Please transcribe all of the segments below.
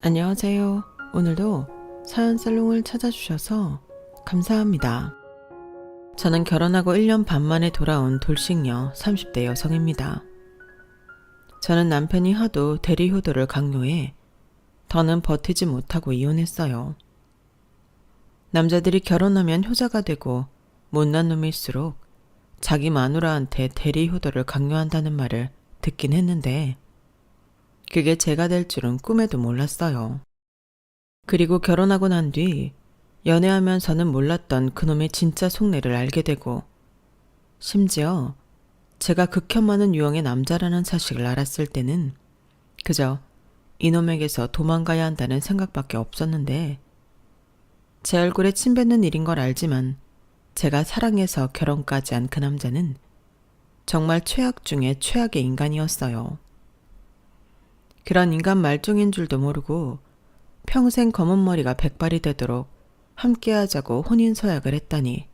안녕하세요. 오늘도 사연 살롱을 찾아주셔서 감사합니다. 저는 결혼하고 1년 반 만에 돌아온 돌싱녀 30대 여성입니다. 저는 남편이 하도 대리 효도를 강요해 더는 버티지 못하고 이혼했어요. 남자들이 결혼하면 효자가 되고 못난 놈일수록 자기 마누라한테 대리 효도를 강요한다는 말을 듣긴 했는데 그게 제가 될 줄은 꿈에도 몰랐어요. 그리고 결혼하고 난 뒤 연애하면서는 몰랐던 그놈의 진짜 속내를 알게 되고 심지어 제가 극혐 많은 유형의 남자라는 사실을 알았을 때는 그저 이놈에게서 도망가야 한다는 생각밖에 없었는데 제 얼굴에 침 뱉는 일인 걸 알지만 제가 사랑해서 결혼까지 한 그 남자는 정말 최악 중에 최악의 인간이었어요. 그런 인간 말종인 줄도 모르고 평생 검은 머리가 백발이 되도록 함께하자고 혼인서약을 했다니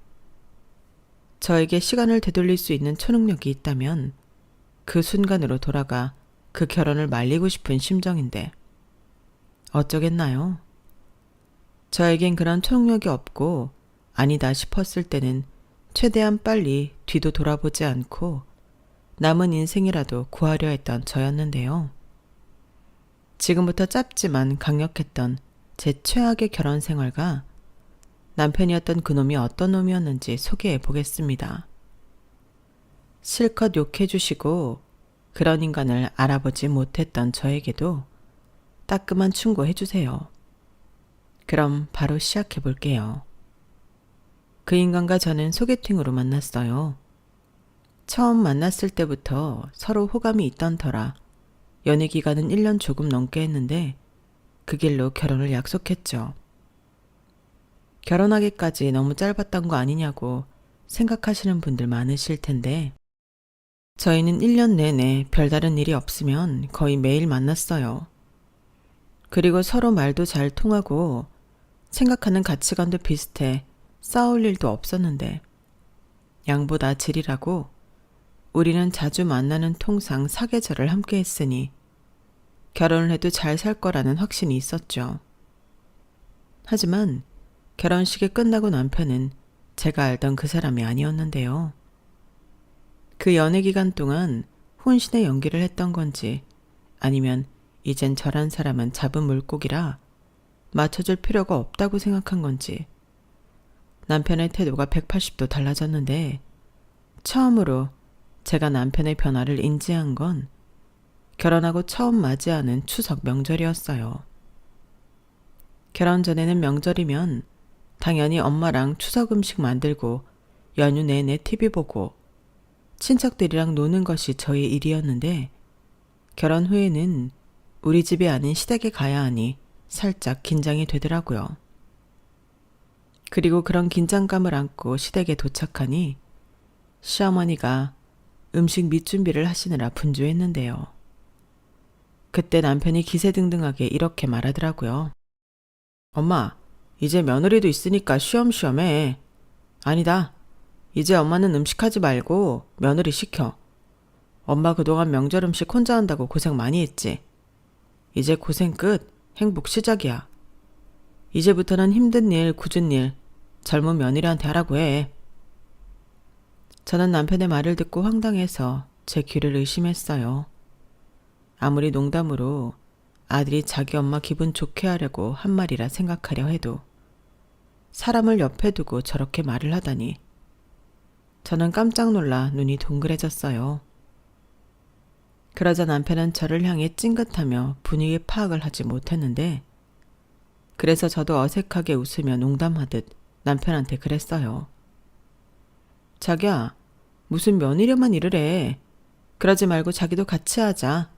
저에게 시간을 되돌릴 수 있는 초능력이 있다면 그 순간으로 돌아가 그 결혼을 말리고 싶은 심정인데 어쩌겠나요? 저에겐 그런 초능력이 없고 아니다 싶었을 때는 최대한 빨리 뒤도 돌아보지 않고 남은 인생이라도 구하려 했던 저였는데요. 지금부터 짧지만 강력했던 제 최악의 결혼 생활과 남편이었던 그놈이 어떤 놈이었는지 소개해 보겠습니다. 실컷 욕해 주시고 그런 인간을 알아보지 못했던 저에게도 따끔한 충고해 주세요. 그럼 바로 시작해 볼게요. 그 인간과 저는 소개팅으로 만났어요. 처음 만났을 때부터 서로 호감이 있던 터라 연애 기간은 1년 조금 넘게 했는데 그 길로 결혼을 약속했죠. 결혼하기까지 너무 짧았던 거 아니냐고 생각하시는 분들 많으실 텐데 저희는 1년 내내 별다른 일이 없으면 거의 매일 만났어요. 그리고 서로 말도 잘 통하고 생각하는 가치관도 비슷해 싸울 일도 없었는데 양보다 질이라고 우리는 자주 만나는 통상 사계절을 함께 했으니 결혼을 해도 잘 살 거라는 확신이 있었죠. 하지만 결혼식이 끝나고 남편은 제가 알던 그 사람이 아니었는데요. 그 연애 기간 동안 혼신의 연기를 했던 건지 아니면 이젠 저란 사람은 잡은 물고기라 맞춰줄 필요가 없다고 생각한 건지 남편의 태도가 180도 달라졌는데 처음으로 제가 남편의 변화를 인지한 건 결혼하고 처음 맞이하는 추석 명절이었어요. 결혼 전에는 명절이면 당연히 엄마랑 추석 음식 만들고 연휴 내내 TV 보고 친척들이랑 노는 것이 저의 일이었는데 결혼 후에는 우리 집이 아닌 시댁에 가야 하니 살짝 긴장이 되더라고요. 그리고 그런 긴장감을 안고 시댁에 도착하니 시어머니가 음식 밑준비를 하시느라 분주했는데요. 그때 남편이 기세등등하게 이렇게 말하더라고요. 엄마, 이제 며느리도 있으니까 쉬엄쉬엄 해. 아니다. 이제 엄마는 음식하지 말고 며느리 시켜. 엄마 그동안 명절 음식 혼자 한다고 고생 많이 했지. 이제 고생 끝, 행복 시작이야. 이제부터는 힘든 일, 굳은 일, 젊은 며느리한테 하라고 해. 저는 남편의 말을 듣고 황당해서 제 귀를 의심했어요. 아무리 농담으로 아들이 자기 엄마 기분 좋게 하려고 한 말이라 생각하려 해도 사람을 옆에 두고 저렇게 말을 하다니 저는 깜짝 놀라 눈이 동그래졌어요. 그러자 남편은 저를 향해 찡긋하며 분위기 파악을 하지 못했는데 그래서 저도 어색하게 웃으며 농담하듯 남편한테 그랬어요. 자기야, 무슨 며느리만 일을 해. 그러지 말고 자기도 같이 하자.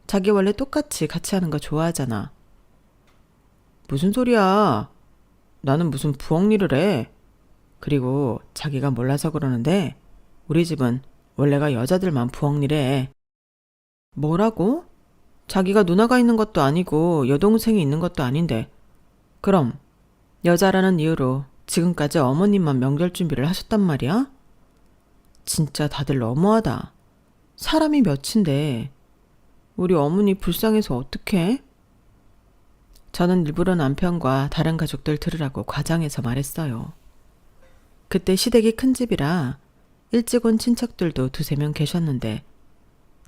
자기 원래 똑같이 같이 하는 거 좋아하잖아. 무슨 소리야. 나는 무슨 부엌 일을 해. 그리고 자기가 몰라서 그러는데 우리 집은 원래가 여자들만 부엌 일 해. 뭐라고? 자기가 누나가 있는 것도 아니고 여동생이 있는 것도 아닌데 그럼 여자라는 이유로 지금까지 어머님만 명절 준비를 하셨단 말이야? 진짜 다들 너무하다. 사람이 몇인데 우리 어머니 불쌍해서 어떡해? 저는 일부러 남편과 다른 가족들 들으라고 과장해서 말했어요. 그때 시댁이 큰 집이라 일찍 온 친척들도 두세 명 계셨는데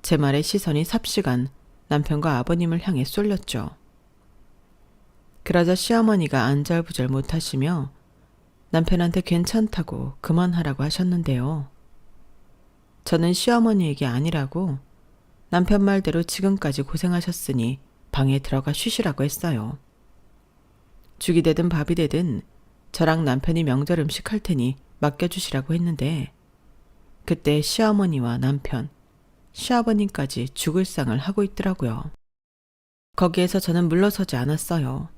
제 말에 시선이 삽시간 남편과 아버님을 향해 쏠렸죠. 그러자 시어머니가 안절부절 못하시며 남편한테 괜찮다고 그만하라고 하셨는데요. 저는 시어머니에게 아니라고 남편 말대로 지금까지 고생하셨으니 방에 들어가 쉬시라고 했어요. 죽이 되든 밥이 되든 저랑 남편이 명절 음식 할 테니 맡겨주시라고 했는데 그때 시어머니와 남편, 시아버님까지 죽을 상을 하고 있더라고요. 거기에서 저는 물러서지 않았어요.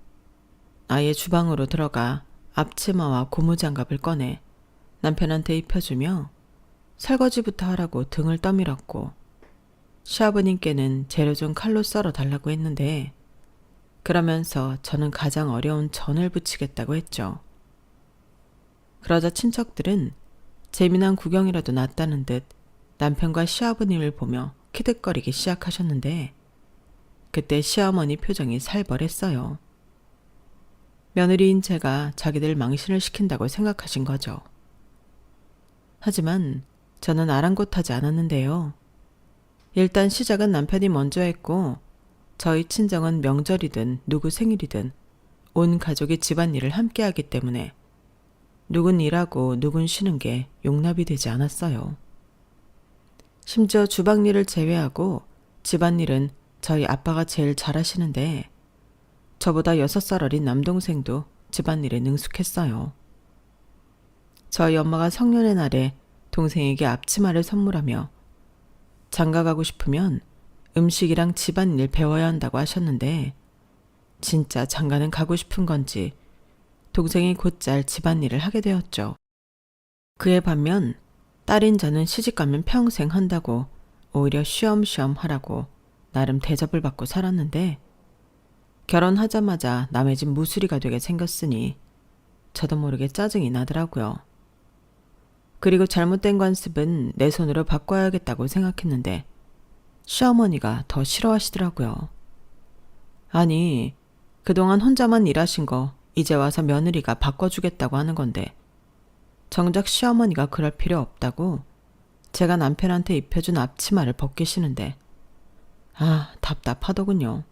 아예 주방으로 들어가 앞치마와 고무장갑을 꺼내 남편한테 입혀주며 설거지부터 하라고 등을 떠밀었고 시아버님께는 재료 좀 칼로 썰어 달라고 했는데 그러면서 저는 가장 어려운 전을 부치겠다고 했죠. 그러자 친척들은 재미난 구경이라도 났다는 듯 남편과 시아버님을 보며 키득거리기 시작하셨는데 그때 시어머니 표정이 살벌했어요. 며느리인 제가 자기들 망신을 시킨다고 생각하신 거죠. 하지만 저는 아랑곳하지 않았는데요. 일단 시작은 남편이 먼저 했고 저희 친정은 명절이든 누구 생일이든 온 가족이 집안일을 함께 하기 때문에 누군 일하고 누군 쉬는 게 용납이 되지 않았어요. 심지어 주방일을 제외하고 집안일은 저희 아빠가 제일 잘하시는데 저보다 6살 어린 남동생도 집안일에 능숙했어요. 저희 엄마가 성년의 날에 동생에게 앞치마를 선물하며 장가가고 싶으면 음식이랑 집안일 배워야 한다고 하셨는데 진짜 장가는 가고 싶은 건지 동생이 곧잘 집안일을 하게 되었죠. 그에 반면 딸인 저는 시집가면 평생 한다고 오히려 쉬엄쉬엄 하라고 나름 대접을 받고 살았는데 결혼하자마자 남의 집 무수리가 되게 생겼으니 저도 모르게 짜증이 나더라고요. 그리고 잘못된 관습은 내 손으로 바꿔야겠다고 생각했는데 시어머니가 더 싫어하시더라고요. 아니, 그동안 혼자만 일하신 거 이제 와서 며느리가 바꿔주겠다고 하는 건데 정작 시어머니가 그럴 필요 없다고 제가 남편한테 입혀준 앞치마를 벗기시는데 답답하더군요.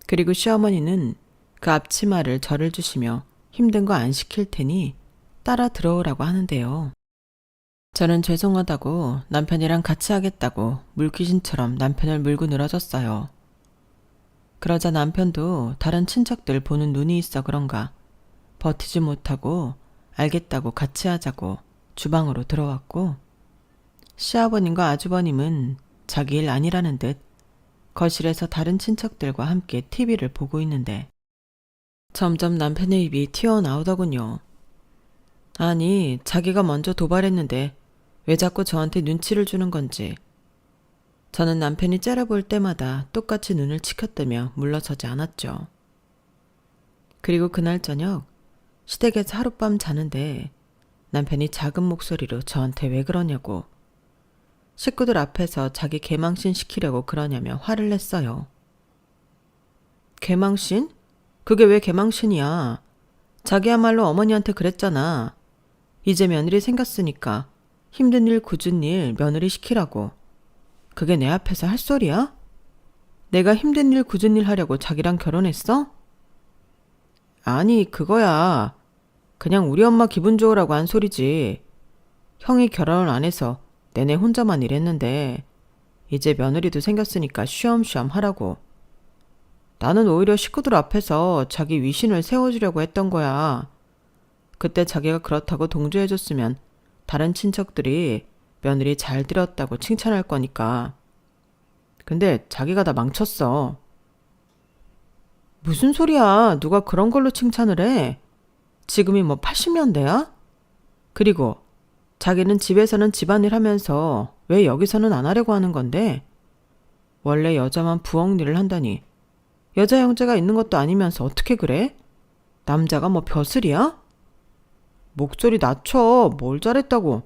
그리고 시어머니는 그 앞치마를 저를 주시며 힘든 거 안 시킬 테니 따라 들어오라고 하는데요. 저는 죄송하다고 남편이랑 같이 하겠다고 물귀신처럼 남편을 물고 늘어졌어요. 그러자 남편도 다른 친척들 보는 눈이 있어 그런가 버티지 못하고 알겠다고 같이 하자고 주방으로 들어왔고 시아버님과 아주버님은 자기 일 아니라는 듯 거실에서 다른 친척들과 함께 TV를 보고 있는데 점점 남편의 입이 튀어나오더군요. 아니, 자기가 먼저 도발했는데 왜 자꾸 저한테 눈치를 주는 건지. 저는 남편이 째려볼 때마다 똑같이 눈을 치켰다며 물러서지 않았죠. 그리고 그날 저녁 시댁에서 하룻밤 자는데 남편이 작은 목소리로 저한테 왜 그러냐고 식구들 앞에서 자기 개망신 시키려고 그러냐며 화를 냈어요. 개망신? 그게 왜 개망신이야? 자기야말로 어머니한테 그랬잖아. 이제 며느리 생겼으니까 힘든 일 굳은 일 며느리 시키라고. 그게 내 앞에서 할 소리야? 내가 힘든 일 굳은 일 하려고 자기랑 결혼했어? 아니, 그거야. 그냥 우리 엄마 기분 좋으라고 한 소리지. 형이 결혼을 안 해서 내내 혼자만 일했는데 이제 며느리도 생겼으니까 쉬엄쉬엄 하라고. 나는 오히려 식구들 앞에서 자기 위신을 세워주려고 했던 거야. 그때 자기가 그렇다고 동조해줬으면 다른 친척들이 며느리 잘 들었다고 칭찬할 거니까. 근데 자기가 다 망쳤어. 무슨 소리야. 누가 그런 걸로 칭찬을 해. 지금이 뭐 80년대야? 그리고 자기는 집에서는 집안일 하면서 왜 여기서는 안 하려고 하는 건데? 원래 여자만 부엌 일을 한다니. 여자 형제가 있는 것도 아니면서 어떻게 그래? 남자가 뭐 벼슬이야? 목소리 낮춰. 뭘 잘했다고.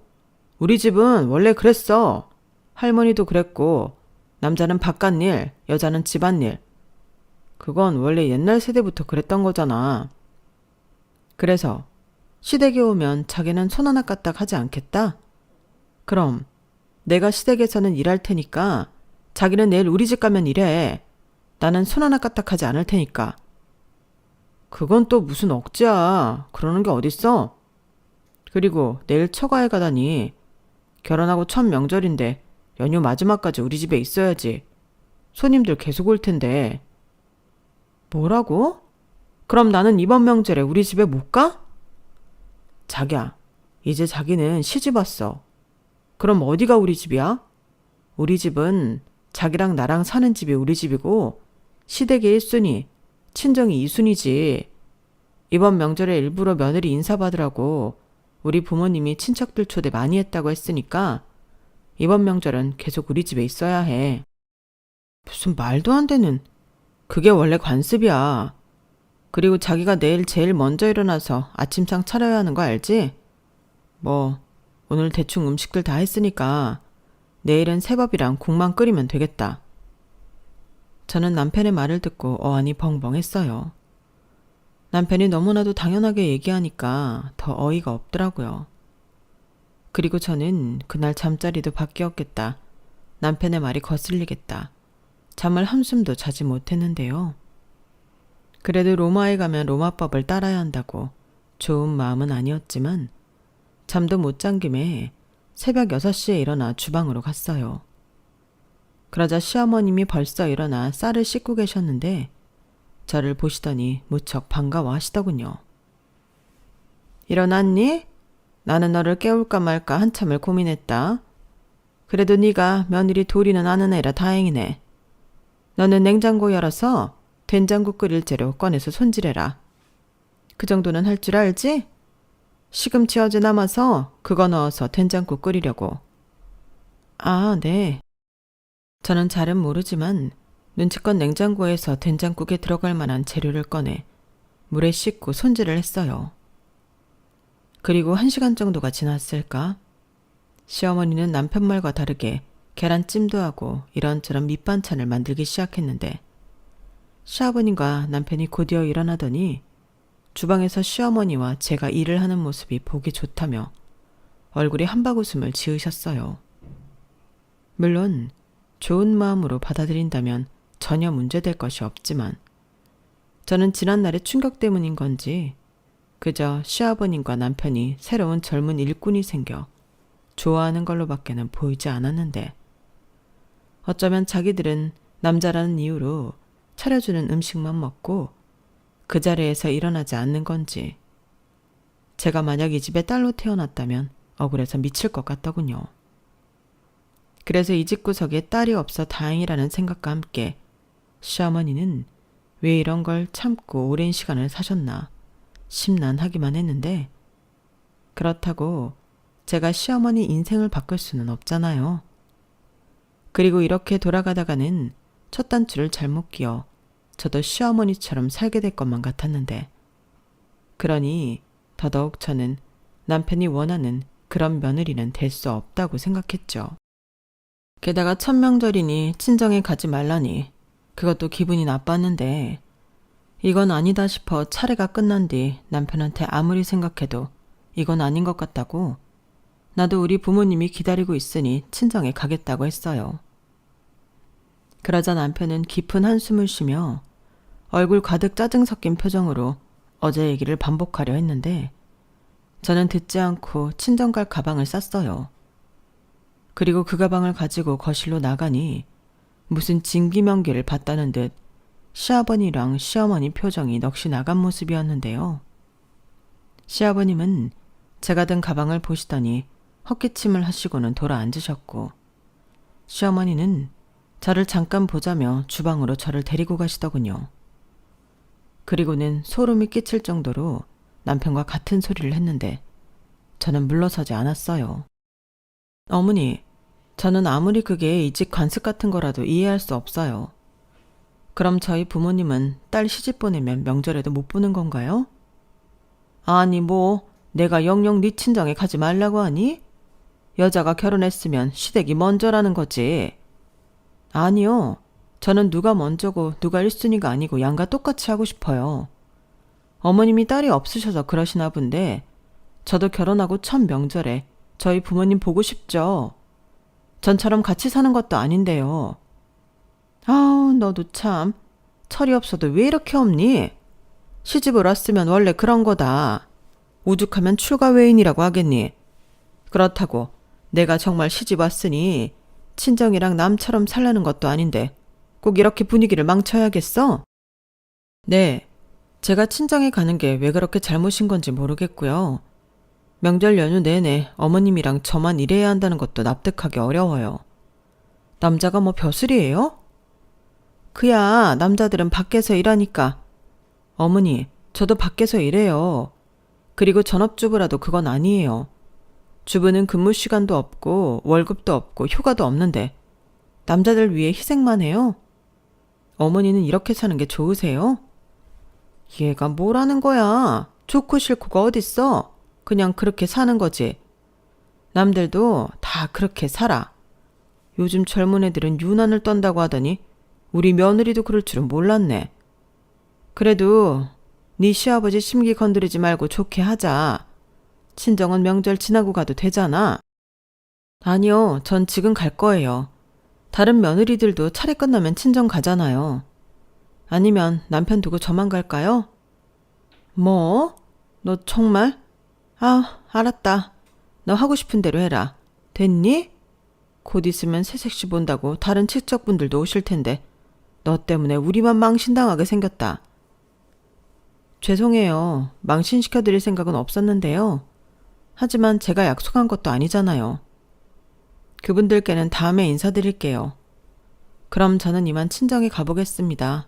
우리 집은 원래 그랬어. 할머니도 그랬고 남자는 바깥일, 여자는 집안일. 그건 원래 옛날 세대부터 그랬던 거잖아. 그래서 시댁에 오면 자기는 손 하나 까딱 하지 않겠다? 그럼 내가 시댁에서는 일할 테니까 자기는 내일 우리 집 가면 일해. 나는 손 하나 까딱 하지 않을 테니까. 그건 또 무슨 억지야. 그러는 게 어딨어? 그리고 내일 처가에 가다니. 결혼하고 첫 명절인데 연휴 마지막까지 우리 집에 있어야지. 손님들 계속 올 텐데. 뭐라고? 그럼 나는 이번 명절에 우리 집에 못 가? 자기야, 이제 자기는 시집 왔어. 그럼 어디가 우리 집이야? 우리 집은 자기랑 나랑 사는 집이 우리 집이고 시댁의 1순위, 친정이 2순위지. 이번 명절에 일부러 며느리 인사받으라고 우리 부모님이 친척들 초대 많이 했다고 했으니까 이번 명절은 계속 우리 집에 있어야 해. 무슨 말도 안 되는. 그게 원래 관습이야. 그리고 자기가 내일 제일 먼저 일어나서 아침상 차려야 하는 거 알지? 뭐 오늘 대충 음식들 다 했으니까 내일은 새밥이랑 국만 끓이면 되겠다. 저는 남편의 말을 듣고 어안이 벙벙했어요. 남편이 너무나도 당연하게 얘기하니까 더 어이가 없더라고요. 그리고 저는 그날 잠자리도 바뀌었겠다. 남편의 말이 거슬리겠다. 잠을 한숨도 자지 못했는데요. 그래도 로마에 가면 로마법을 따라야 한다고 좋은 마음은 아니었지만 잠도 못 잔 김에 새벽 6시에 일어나 주방으로 갔어요. 그러자 시어머님이 벌써 일어나 쌀을 씻고 계셨는데 저를 보시더니 무척 반가워하시더군요. 일어났니? 나는 너를 깨울까 말까 한참을 고민했다. 그래도 네가 며느리 도리는 아는 애라 다행이네. 너는 냉장고 열어서 된장국 끓일 재료 꺼내서 손질해라. 그 정도는 할 줄 알지? 시금치 어제 남아서 그거 넣어서 된장국 끓이려고. 아, 네. 저는 잘은 모르지만 눈치껏 냉장고에서 된장국에 들어갈 만한 재료를 꺼내 물에 씻고 손질을 했어요. 그리고 1시간 정도가 지났을까? 시어머니는 남편 말과 다르게 계란찜도 하고 이런저런 밑반찬을 만들기 시작했는데 시아버님과 남편이 곧이어 일어나더니 주방에서 시어머니와 제가 일을 하는 모습이 보기 좋다며 얼굴에 한바구음을 지으셨어요. 물론 좋은 마음으로 받아들인다면 전혀 문제될 것이 없지만 저는 지난날의 충격 때문인 건지 그저 시아버님과 남편이 새로운 젊은 일꾼이 생겨 좋아하는 걸로밖에는 보이지 않았는데 어쩌면 자기들은 남자라는 이유로 차려주는 음식만 먹고 그 자리에서 일어나지 않는 건지 제가 만약 이 집에 딸로 태어났다면 억울해서 미칠 것 같더군요. 그래서 이 집구석에 딸이 없어 다행이라는 생각과 함께 시어머니는 왜 이런 걸 참고 오랜 시간을 사셨나 심란하기만 했는데 그렇다고 제가 시어머니 인생을 바꿀 수는 없잖아요. 그리고 이렇게 돌아가다가는 첫 단추를 잘못 끼워 저도 시어머니처럼 살게 될 것만 같았는데 그러니 더더욱 저는 남편이 원하는 그런 며느리는 될 수 없다고 생각했죠. 게다가 첫 명절이니 친정에 가지 말라니 그것도 기분이 나빴는데 이건 아니다 싶어 차례가 끝난 뒤 남편한테 아무리 생각해도 이건 아닌 것 같다고 나도 우리 부모님이 기다리고 있으니 친정에 가겠다고 했어요. 그러자 남편은 깊은 한숨을 쉬며 얼굴 가득 짜증 섞인 표정으로 어제 얘기를 반복하려 했는데 저는 듣지 않고 친정 갈 가방을 쌌어요. 그리고 그 가방을 가지고 거실로 나가니 무슨 진기명기를 봤다는 듯 시아버니랑 시어머니 표정이 넋이 나간 모습이었는데요. 시아버님은 제가 든 가방을 보시더니 헛기침을 하시고는 돌아 앉으셨고 시어머니는 저를 잠깐 보자며 주방으로 저를 데리고 가시더군요. 그리고는 소름이 끼칠 정도로 남편과 같은 소리를 했는데 저는 물러서지 않았어요. 어머니, 저는 아무리 그게 이 집 관습 같은 거라도 이해할 수 없어요. 그럼 저희 부모님은 딸 시집 보내면 명절에도 못 보는 건가요? 아니 뭐 내가 영영 네 친정에 가지 말라고 하니? 여자가 결혼했으면 시댁이 먼저라는 거지. 아니요. 저는 누가 먼저고 누가 1순위가 아니고 양가 똑같이 하고 싶어요. 어머님이 딸이 없으셔서 그러시나 본데 저도 결혼하고 첫 명절에 저희 부모님 보고 싶죠. 전처럼 같이 사는 것도 아닌데요. 아우, 너도 참 철이 없어도 왜 이렇게 없니? 시집을 왔으면 원래 그런 거다. 오죽하면 출가 외인이라고 하겠니? 그렇다고 내가 정말 시집 왔으니 친정이랑 남처럼 살라는 것도 아닌데 꼭 이렇게 분위기를 망쳐야겠어? 네, 제가 친정에 가는 게 왜 그렇게 잘못인 건지 모르겠고요. 명절 연휴 내내 어머님이랑 저만 일해야 한다는 것도 납득하기 어려워요. 남자가 뭐 벼슬이에요? 그야 남자들은 밖에서 일하니까. 어머니, 저도 밖에서 일해요. 그리고 전업주부라도 그건 아니에요. 주부는 근무 시간도 없고 월급도 없고 휴가도 없는데 남자들 위해 희생만 해요? 어머니는 이렇게 사는 게 좋으세요? 얘가 뭐라는 거야? 좋고 싫고가 어딨어? 그냥 그렇게 사는 거지. 남들도 다 그렇게 살아. 요즘 젊은 애들은 유난을 떤다고 하더니 우리 며느리도 그럴 줄은 몰랐네. 그래도 네 시아버지 심기 건드리지 말고 좋게 하자. 친정은 명절 지나고 가도 되잖아. 아니요, 전 지금 갈 거예요. 다른 며느리들도 차례 끝나면 친정 가잖아요. 아니면 남편 두고 저만 갈까요? 뭐? 너 정말? 아, 알았다. 너 하고 싶은 대로 해라. 됐니? 곧 있으면 새색시 본다고 다른 친척분들도 오실 텐데 너 때문에 우리만 망신당하게 생겼다. 죄송해요. 망신시켜드릴 생각은 없었는데요. 하지만 제가 약속한 것도 아니잖아요. 그분들께는 다음에 인사드릴게요. 그럼 저는 이만 친정에 가보겠습니다.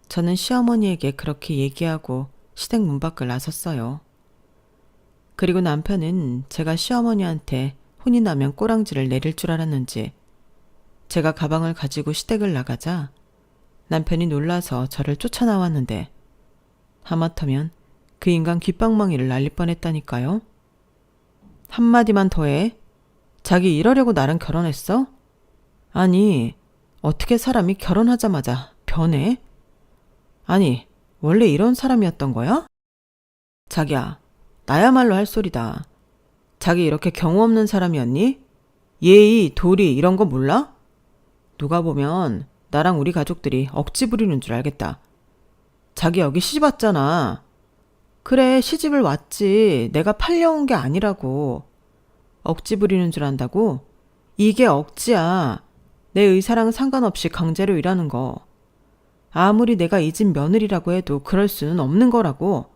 저는 시어머니에게 그렇게 얘기하고 시댁 문 밖을 나섰어요. 그리고 남편은 제가 시어머니한테 혼이 나면 꼬랑지를 내릴 줄 알았는지 제가 가방을 가지고 시댁을 나가자 남편이 놀라서 저를 쫓아나왔는데 하마터면 그 인간 귓방망이를 날릴 뻔했다니까요. 한마디만 더 해. 자기 이러려고 나랑 결혼했어? 아니, 어떻게 사람이 결혼하자마자 변해? 아니, 원래 이런 사람이었던 거야? 자기야, 나야말로 할 소리다. 자기 이렇게 경우 없는 사람이었니? 예의, 도리 이런 거 몰라? 누가 보면 나랑 우리 가족들이 억지 부리는 줄 알겠다. 자기 여기 시집 왔잖아. 그래, 시집을 왔지. 내가 팔려온 게 아니라고. 억지 부리는 줄 안다고? 이게 억지야. 내 의사랑 상관없이 강제로 일하는 거. 아무리 내가 이 집 며느리라고 해도 그럴 수는 없는 거라고.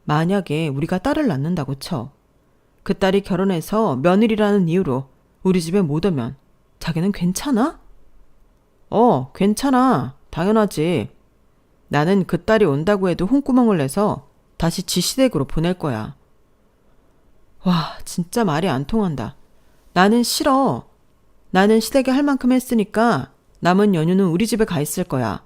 만약에 우리가 딸을 낳는다고 쳐. 그 딸이 결혼해서 며느리라는 이유로 우리 집에 못 오면 자기는 괜찮아? 괜찮아. 당연하지. 나는 그 딸이 온다고 해도 홍구멍을 내서 다시 지 시댁으로 보낼 거야. 와, 진짜 말이 안 통한다. 나는 싫어. 나는 시댁에 할 만큼 했으니까 남은 연휴는 우리 집에 가 있을 거야.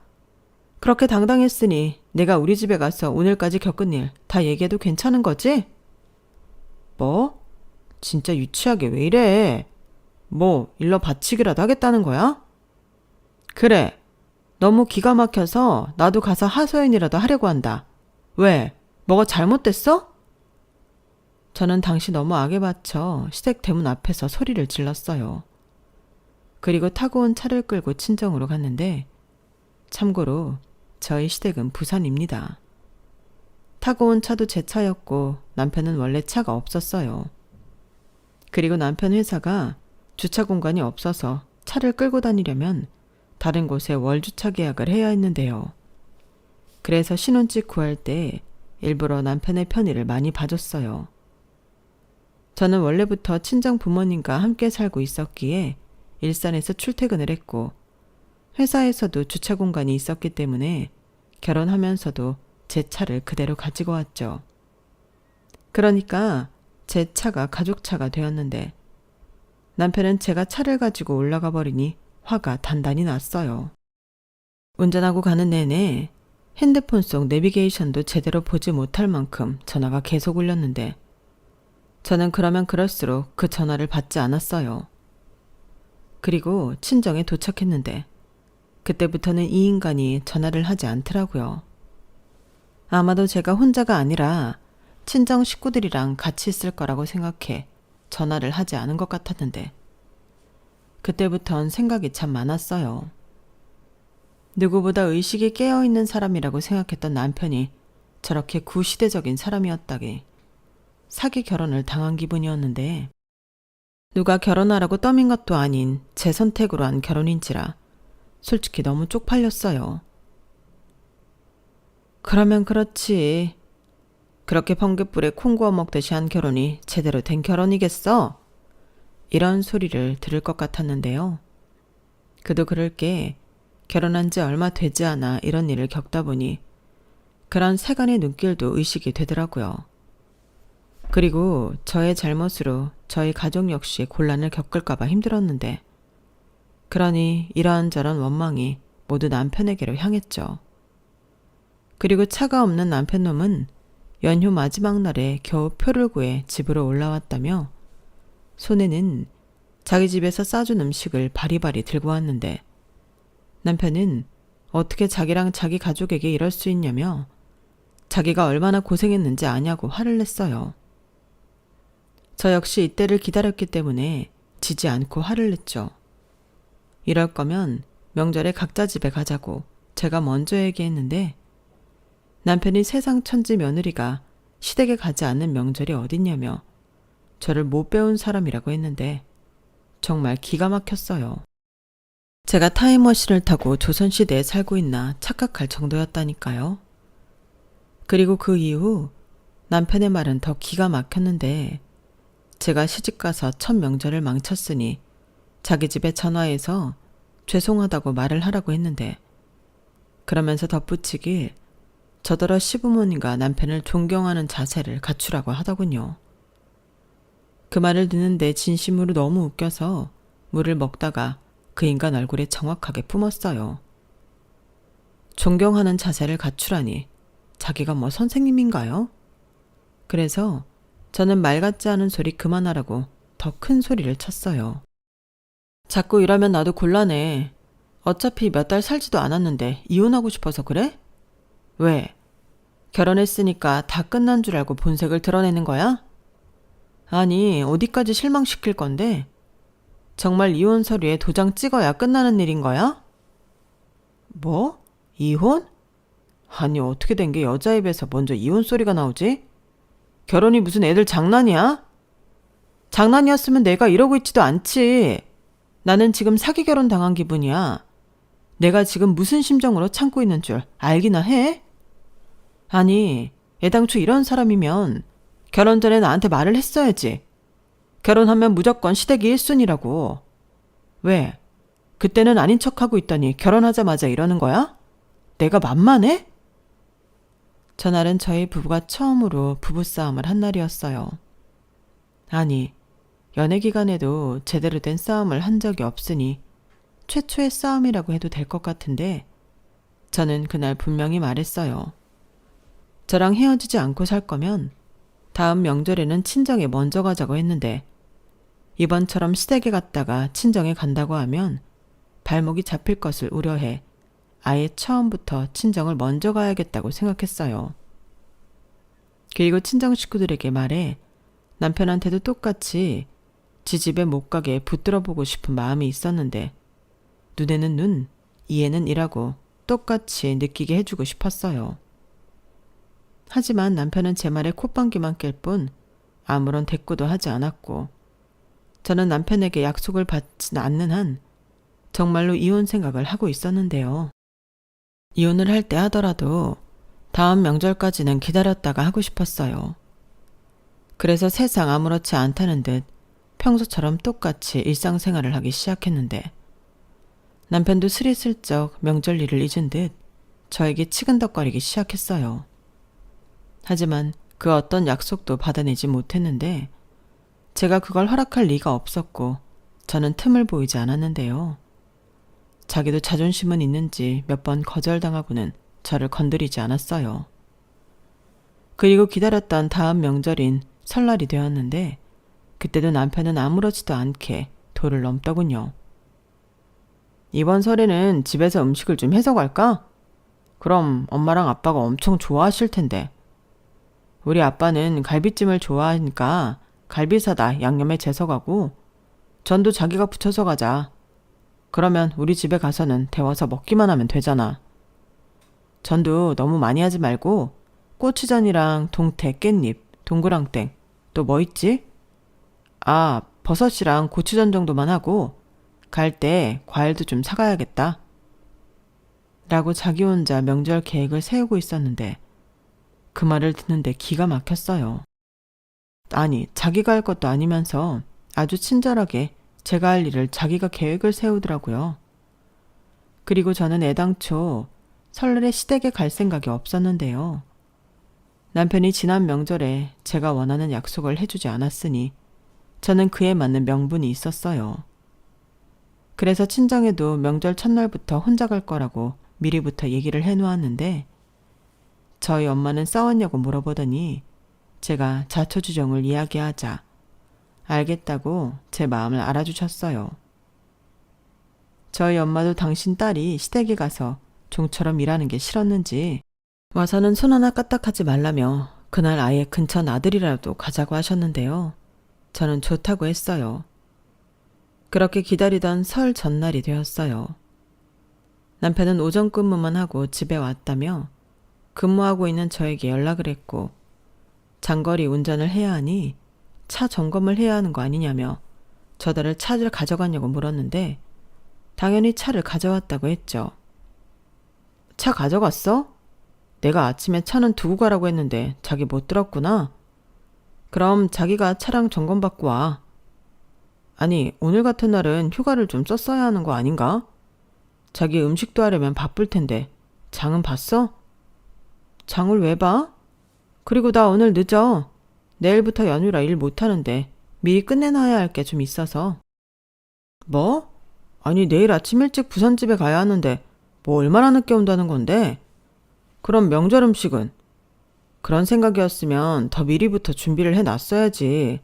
그렇게 당당했으니 내가 우리 집에 가서 오늘까지 겪은 일 다 얘기해도 괜찮은 거지? 뭐? 진짜 유치하게 왜 이래? 뭐 일러 바치기라도 하겠다는 거야? 그래. 너무 기가 막혀서 나도 가서 하소연이라도 하려고 한다. 왜? 뭐가 잘못됐어? 저는 당시 너무 악에 받쳐 시댁 대문 앞에서 소리를 질렀어요. 그리고 타고 온 차를 끌고 친정으로 갔는데 참고로 저희 시댁은 부산입니다. 타고 온 차도 제 차였고 남편은 원래 차가 없었어요. 그리고 남편 회사가 주차 공간이 없어서 차를 끌고 다니려면 다른 곳에 월주차 계약을 해야 했는데요. 그래서 신혼집 구할 때 일부러 남편의 편의를 많이 봐줬어요. 저는 원래부터 친정 부모님과 함께 살고 있었기에 일산에서 출퇴근을 했고 회사에서도 주차 공간이 있었기 때문에 결혼하면서도 제 차를 그대로 가지고 왔죠. 그러니까 제 차가 가족차가 되었는데 남편은 제가 차를 가지고 올라가 버리니 화가 단단히 났어요. 운전하고 가는 내내 핸드폰 속 내비게이션도 제대로 보지 못할 만큼 전화가 계속 울렸는데 저는 그러면 그럴수록 그 전화를 받지 않았어요. 그리고 친정에 도착했는데 그때부터는 이 인간이 전화를 하지 않더라고요. 아마도 제가 혼자가 아니라 친정 식구들이랑 같이 있을 거라고 생각해 전화를 하지 않은 것 같았는데 그때부턴 생각이 참 많았어요. 누구보다 의식이 깨어있는 사람이라고 생각했던 남편이 저렇게 구시대적인 사람이었다기 사기 결혼을 당한 기분이었는데 누가 결혼하라고 떠민 것도 아닌 제 선택으로 한 결혼인지라 솔직히 너무 쪽팔렸어요. 그러면 그렇지. 그렇게 번갯불에 콩 구워 먹듯이 한 결혼이 제대로 된 결혼이겠어? 이런 소리를 들을 것 같았는데요. 그도 그럴 게 결혼한 지 얼마 되지 않아 이런 일을 겪다 보니 그런 세간의 눈길도 의식이 되더라고요. 그리고 저의 잘못으로 저희 가족 역시 곤란을 겪을까봐 힘들었는데 그러니 이러한저런 원망이 모두 남편에게로 향했죠. 그리고 차가 없는 남편놈은 연휴 마지막 날에 겨우 표를 구해 집으로 올라왔다며 손에는 자기 집에서 싸준 음식을 바리바리 들고 왔는데 남편은 어떻게 자기랑 자기 가족에게 이럴 수 있냐며 자기가 얼마나 고생했는지 아냐고 화를 냈어요. 저 역시 이때를 기다렸기 때문에 지지 않고 화를 냈죠. 이럴 거면 명절에 각자 집에 가자고 제가 먼저 얘기했는데 남편이 세상 천지 며느리가 시댁에 가지 않는 명절이 어딨냐며 저를 못 배운 사람이라고 했는데 정말 기가 막혔어요. 제가 타임머신을 타고 조선시대에 살고 있나 착각할 정도였다니까요. 그리고 그 이후 남편의 말은 더 기가 막혔는데 제가 시집가서 첫 명절을 망쳤으니 자기 집에 전화해서 죄송하다고 말을 하라고 했는데 그러면서 덧붙이길 저더러 시부모님과 남편을 존경하는 자세를 갖추라고 하더군요. 그 말을 듣는데 진심으로 너무 웃겨서 물을 먹다가 그 인간 얼굴에 정확하게 뿜었어요. 존경하는 자세를 갖추라니 자기가 뭐 선생님인가요? 그래서 저는 말 같지 않은 소리 그만하라고 더 큰 소리를 쳤어요. 자꾸 이러면 나도 곤란해. 어차피 몇 달 살지도 않았는데 이혼하고 싶어서 그래? 왜? 결혼했으니까 다 끝난 줄 알고 본색을 드러내는 거야? 아니, 어디까지 실망시킬 건데? 정말 이혼 서류에 도장 찍어야 끝나는 일인 거야? 뭐? 이혼? 아니, 어떻게 된 게 여자 입에서 먼저 이혼 소리가 나오지? 결혼이 무슨 애들 장난이야? 장난이었으면 내가 이러고 있지도 않지. 나는 지금 사기 결혼 당한 기분이야. 내가 지금 무슨 심정으로 참고 있는 줄 알기나 해? 아니, 애당초 이런 사람이면 결혼 전에 나한테 말을 했어야지. 결혼하면 무조건 시댁이 1순위라고. 왜? 그때는 아닌 척하고 있더니 결혼하자마자 이러는 거야? 내가 만만해? 전날은 저희 부부가 처음으로 부부싸움을 한 날이었어요. 아니, 연애 기간에도 제대로 된 싸움을 한 적이 없으니 최초의 싸움이라고 해도 될 것 같은데 저는 그날 분명히 말했어요. 저랑 헤어지지 않고 살 거면 다음 명절에는 친정에 먼저 가자고 했는데 이번처럼 시댁에 갔다가 친정에 간다고 하면 발목이 잡힐 것을 우려해 아예 처음부터 친정을 먼저 가야겠다고 생각했어요. 그리고 친정 식구들에게 말해 남편한테도 똑같이 지 집에 못 가게 붙들어 보고 싶은 마음이 있었는데 눈에는 눈, 이에는 이라고 똑같이 느끼게 해주고 싶었어요. 하지만 남편은 제 말에 콧방귀만 낄 뿐 아무런 대꾸도 하지 않았고 저는 남편에게 약속을 받지 않는 한 정말로 이혼 생각을 하고 있었는데요. 이혼을 할 때 하더라도 다음 명절까지는 기다렸다가 하고 싶었어요. 그래서 세상 아무렇지 않다는 듯 평소처럼 똑같이 일상생활을 하기 시작했는데 남편도 스리슬쩍 명절 일을 잊은 듯 저에게 치근덕거리기 시작했어요. 하지만 그 어떤 약속도 받아내지 못했는데 제가 그걸 허락할 리가 없었고 저는 틈을 보이지 않았는데요. 자기도 자존심은 있는지 몇 번 거절당하고는 저를 건드리지 않았어요. 그리고 기다렸던 다음 명절인 설날이 되었는데 그때도 남편은 아무렇지도 않게 도를 넘더군요. 이번 설에는 집에서 음식을 좀 해서 갈까? 그럼 엄마랑 아빠가 엄청 좋아하실 텐데. 우리 아빠는 갈비찜을 좋아하니까 갈비 사다 양념에 재서 가고 전도 자기가 부쳐서 가자. 그러면 우리 집에 가서는 데워서 먹기만 하면 되잖아. 전도 너무 많이 하지 말고 고추전이랑 동태, 깻잎, 동그랑땡, 또 뭐 있지? 아, 버섯이랑 고추전 정도만 하고 갈 때 과일도 좀 사가야겠다. 라고 자기 혼자 명절 계획을 세우고 있었는데 그 말을 듣는데 기가 막혔어요. 아니, 자기가 할 것도 아니면서 아주 친절하게 제가 할 일을 자기가 계획을 세우더라고요. 그리고 저는 애당초 설날에 시댁에 갈 생각이 없었는데요. 남편이 지난 명절에 제가 원하는 약속을 해주지 않았으니 저는 그에 맞는 명분이 있었어요. 그래서 친정에도 명절 첫날부터 혼자 갈 거라고 미리부터 얘기를 해놓았는데 저희 엄마는 싸웠냐고 물어보더니 제가 자초지종을 이야기하자 알겠다고 제 마음을 알아주셨어요. 저희 엄마도 당신 딸이 시댁에 가서 종처럼 일하는 게 싫었는지 와서는 손 하나 까딱하지 말라며 그날 아예 근처 나들이라도 가자고 하셨는데요. 저는 좋다고 했어요. 그렇게 기다리던 설 전날이 되었어요. 남편은 오전 근무만 하고 집에 왔다며 근무하고 있는 저에게 연락을 했고 장거리 운전을 해야 하니 차 점검을 해야 하는 거 아니냐며 저달을 차를 가져갔냐고 물었는데 당연히 차를 가져왔다고 했죠. 차 가져갔어? 내가 아침에 차는 두고 가라고 했는데 자기 못 들었구나. 그럼 자기가 차량 점검받고 와. 아니, 오늘 같은 날은 휴가를 좀 썼어야 하는 거 아닌가? 자기 음식도 하려면 바쁠 텐데 장은 봤어? 장을 왜 봐? 그리고 나 오늘 늦어. 내일부터 연휴라 일 못하는데 미리 끝내놔야 할 게 좀 있어서. 뭐? 아니, 내일 아침 일찍 부산집에 가야 하는데 뭐 얼마나 늦게 온다는 건데? 그럼 명절 음식은? 그런 생각이었으면 더 미리부터 준비를 해놨어야지.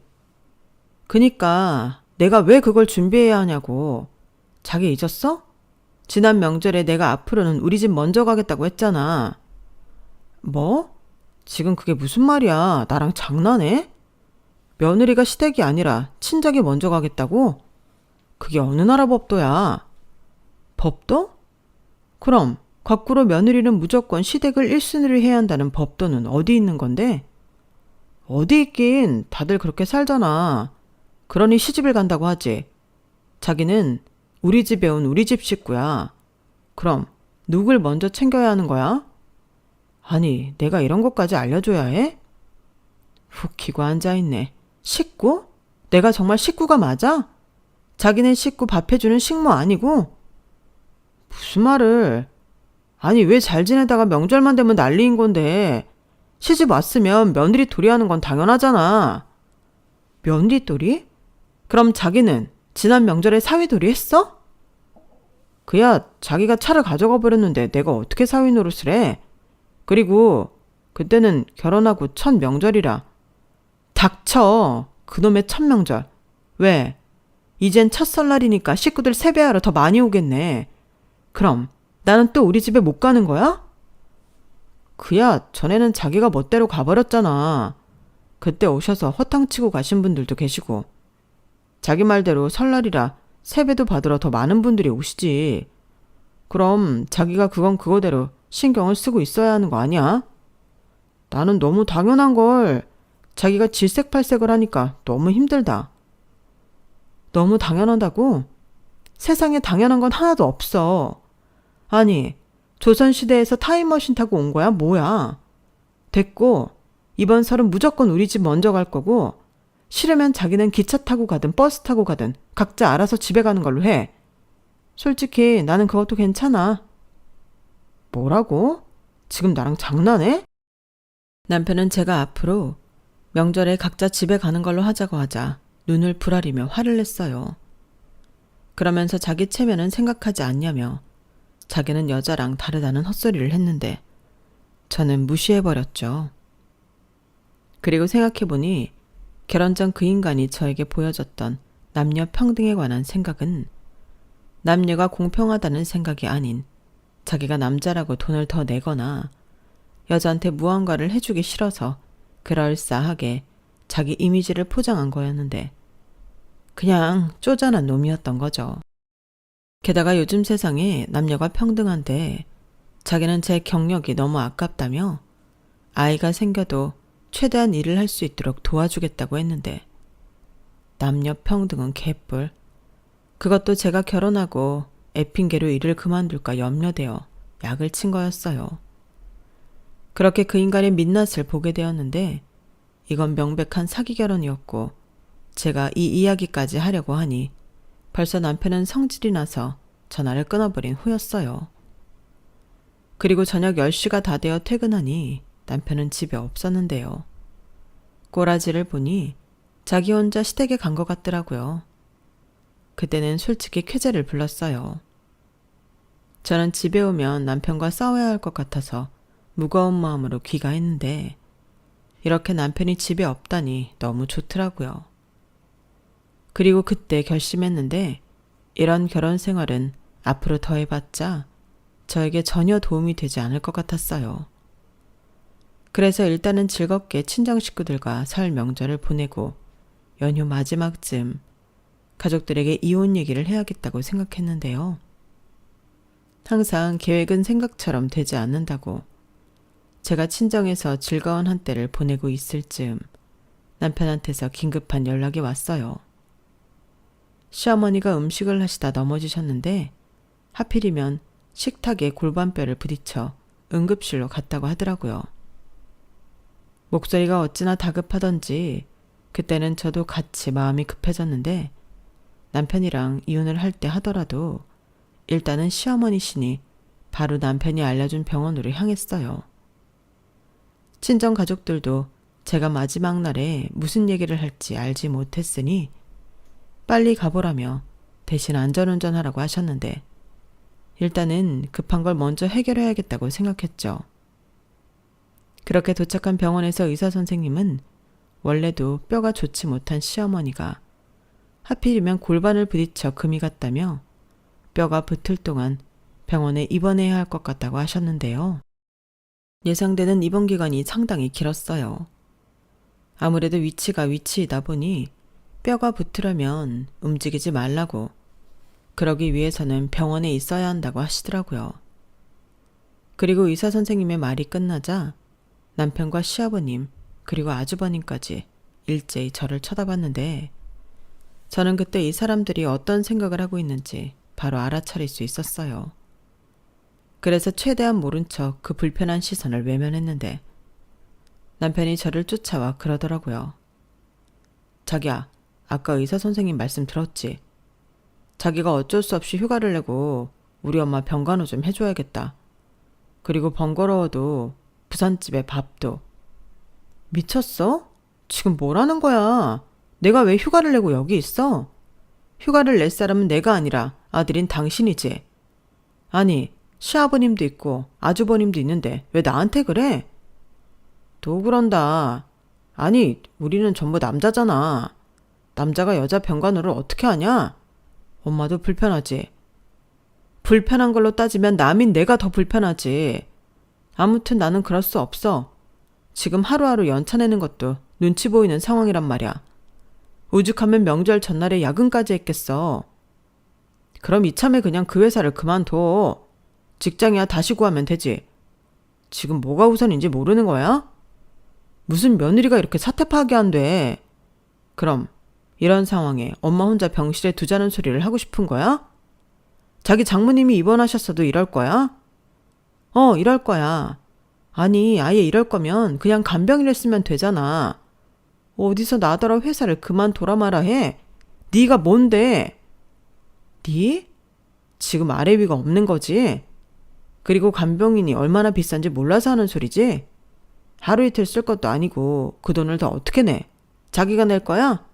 그니까 내가 왜 그걸 준비해야 하냐고. 자기 잊었어? 지난 명절에 내가 앞으로는 우리 집 먼저 가겠다고 했잖아. 뭐? 지금 그게 무슨 말이야? 나랑 장난해? 며느리가 시댁이 아니라 친정이 먼저 가겠다고? 그게 어느 나라 법도야? 법도? 그럼 거꾸로 며느리는 무조건 시댁을 1순위로 해야 한다는 법도는 어디 있는 건데? 어디 있긴 다들 그렇게 살잖아. 그러니 시집을 간다고 하지. 자기는 우리 집에 온 우리 집 식구야. 그럼 누굴 먼저 챙겨야 하는 거야? 아니, 내가 이런 것까지 알려줘야 해? 훅 키고 앉아있네. 식구? 내가 정말 식구가 맞아? 자기는 식구 밥 해주는 식모 아니고? 무슨 말을? 아니, 왜 잘 지내다가 명절만 되면 난리인 건데. 시집 왔으면 며느리 도리하는 건 당연하잖아. 며느리 도리? 그럼 자기는 지난 명절에 사위 도리 했어? 그야 자기가 차를 가져가 버렸는데 내가 어떻게 사위 노릇을 해? 그리고 그때는 결혼하고 첫 명절이라. 닥쳐. 그놈의 첫 명절. 왜? 이젠 첫 설날이니까 식구들 세배하러 더 많이 오겠네. 그럼 나는 또 우리 집에 못 가는 거야? 그야 전에는 자기가 멋대로 가버렸잖아. 그때 오셔서 허탕치고 가신 분들도 계시고. 자기 말대로 설날이라 세배도 받으러 더 많은 분들이 오시지. 그럼 자기가 그건 그거대로 신경을 쓰고 있어야 하는 거 아니야? 나는 너무 당연한 걸 자기가 질색팔색을 하니까 너무 힘들다. 너무 당연하다고? 세상에 당연한 건 하나도 없어. 아니, 조선시대에서 타임머신 타고 온 거야? 뭐야? 됐고, 이번 설은 무조건 우리 집 먼저 갈 거고, 싫으면 자기는 기차 타고 가든 버스 타고 가든 각자 알아서 집에 가는 걸로 해. 솔직히 나는 그것도 괜찮아. 뭐라고? 지금 나랑 장난해? 남편은 제가 앞으로 명절에 각자 집에 가는 걸로 하자고 하자 눈을 부라리며 화를 냈어요. 그러면서 자기 체면은 생각하지 않냐며 자기는 여자랑 다르다는 헛소리를 했는데 저는 무시해버렸죠. 그리고 생각해보니 결혼 전 그 인간이 저에게 보여줬던 남녀 평등에 관한 생각은 남녀가 공평하다는 생각이 아닌 자기가 남자라고 돈을 더 내거나 여자한테 무언가를 해주기 싫어서 그럴싸하게 자기 이미지를 포장한 거였는데 그냥 쪼잔한 놈이었던 거죠. 게다가 요즘 세상에 남녀가 평등한데 자기는 제 경력이 너무 아깝다며 아이가 생겨도 최대한 일을 할 수 있도록 도와주겠다고 했는데 남녀 평등은 개뿔. 그것도 제가 결혼하고 애 핑계로 일을 그만둘까 염려되어 약을 친 거였어요. 그렇게 그 인간의 민낯을 보게 되었는데 이건 명백한 사기 결혼이었고 제가 이 이야기까지 하려고 하니 벌써 남편은 성질이 나서 전화를 끊어버린 후였어요. 그리고 저녁 10시가 다 되어 퇴근하니 남편은 집에 없었는데요. 꼬라지를 보니 자기 혼자 시댁에 간 것 같더라고요. 그때는 솔직히 쾌재를 불렀어요. 저는 집에 오면 남편과 싸워야 할 것 같아서 무거운 마음으로 귀가했는데 이렇게 남편이 집에 없다니 너무 좋더라고요. 그리고 그때 결심했는데 이런 결혼 생활은 앞으로 더 해봤자 저에게 전혀 도움이 되지 않을 것 같았어요. 그래서 일단은 즐겁게 친정 식구들과 설 명절을 보내고 연휴 마지막쯤 가족들에게 이혼 얘기를 해야겠다고 생각했는데요. 항상 계획은 생각처럼 되지 않는다고 제가 친정에서 즐거운 한때를 보내고 있을 즈음 남편한테서 긴급한 연락이 왔어요. 시어머니가 음식을 하시다 넘어지셨는데 하필이면 식탁에 골반뼈를 부딪혀 응급실로 갔다고 하더라고요. 목소리가 어찌나 다급하던지 그때는 저도 같이 마음이 급해졌는데 남편이랑 이혼을 할 때 하더라도 일단은 시어머니시니 바로 남편이 알려준 병원으로 향했어요. 친정 가족들도 제가 마지막 날에 무슨 얘기를 할지 알지 못했으니 빨리 가보라며 대신 안전운전하라고 하셨는데 일단은 급한 걸 먼저 해결해야겠다고 생각했죠. 그렇게 도착한 병원에서 의사 선생님은 원래도 뼈가 좋지 못한 시어머니가 하필이면 골반을 부딪혀 금이 갔다며 뼈가 붙을 동안 병원에 입원해야 할 것 같다고 하셨는데요. 예상되는 입원 기간이 상당히 길었어요. 아무래도 위치가 위치이다 보니 뼈가 붙으려면 움직이지 말라고 그러기 위해서는 병원에 있어야 한다고 하시더라고요. 그리고 의사 선생님의 말이 끝나자 남편과 시아버님 그리고 아주버님까지 일제히 저를 쳐다봤는데 저는 그때 이 사람들이 어떤 생각을 하고 있는지 바로 알아차릴 수 있었어요. 그래서 최대한 모른 척 그 불편한 시선을 외면했는데 남편이 저를 쫓아와 그러더라고요. 자기야, 아까 의사 선생님 말씀 들었지? 자기가 어쩔 수 없이 휴가를 내고 우리 엄마 병간호 좀 해줘야겠다. 그리고 번거로워도 부산집에 밥도. 미쳤어? 지금 뭐라는 거야? 내가 왜 휴가를 내고 여기 있어? 휴가를 낼 사람은 내가 아니라 아들인 당신이지. 아니, 시아버님도 있고 아주버님도 있는데 왜 나한테 그래? 또 그런다. 아니, 우리는 전부 남자잖아. 남자가 여자 병간호를 어떻게 하냐? 엄마도 불편하지. 불편한 걸로 따지면 남인 내가 더 불편하지. 아무튼 나는 그럴 수 없어. 지금 하루하루 연차 내는 것도 눈치 보이는 상황이란 말이야. 오죽하면 명절 전날에 야근까지 했겠어. 그럼 이참에 그냥 그 회사를 그만둬. 직장이야 다시 구하면 되지. 지금 뭐가 우선인지 모르는 거야? 무슨 며느리가 이렇게 사태 파악이 안 돼. 그럼 이런 상황에 엄마 혼자 병실에 두자는 소리를 하고 싶은 거야? 자기 장모님이 입원하셨어도 이럴 거야? 이럴 거야. 아니, 아예 이럴 거면 그냥 간병인을 쓰면 되잖아. 어디서 나더러 회사를 그만둬라 마라 해. 네가 뭔데? 네? 지금 아래 위가 없는 거지? 그리고 간병인이 얼마나 비싼지 몰라서 하는 소리지? 하루 이틀 쓸 것도 아니고 그 돈을 더 어떻게 내? 자기가 낼 거야?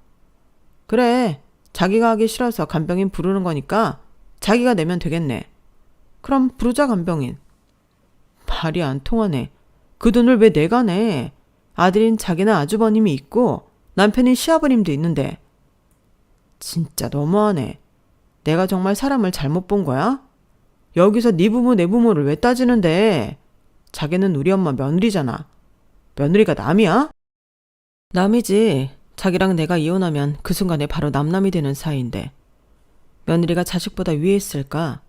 그래, 자기가 하기 싫어서 간병인 부르는 거니까 자기가 내면 되겠네. 그럼 부르자 간병인. 말이 안 통하네. 그 돈을 왜 내가 내? 아들인 자기나 아주버님이 있고 남편인 시아버님도 있는데. 진짜 너무하네. 내가 정말 사람을 잘못 본 거야? 여기서 네 부모 내 부모를 왜 따지는데? 자기는 우리 엄마 며느리잖아. 며느리가 남이야? 남이지. 자기랑 내가 이혼하면 그 순간에 바로 남남이 되는 사이인데 며느리가 자식보다 위에 있을까?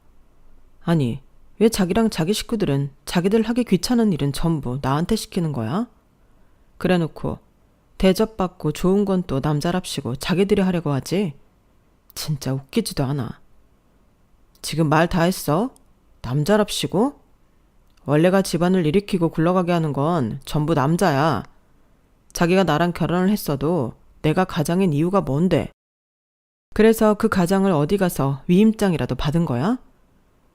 아니, 왜 자기랑 자기 식구들은 자기들 하기 귀찮은 일은 전부 나한테 시키는 거야? 그래놓고 대접받고 좋은 건 또 남자랍시고 자기들이 하려고 하지? 진짜 웃기지도 않아. 지금 말 다 했어? 남자랍시고? 원래가 집안을 일으키고 굴러가게 하는 건 전부 남자야. 자기가 나랑 결혼을 했어도 내가 가장인 이유가 뭔데? 그래서 그 가장을 어디 가서 위임장이라도 받은 거야?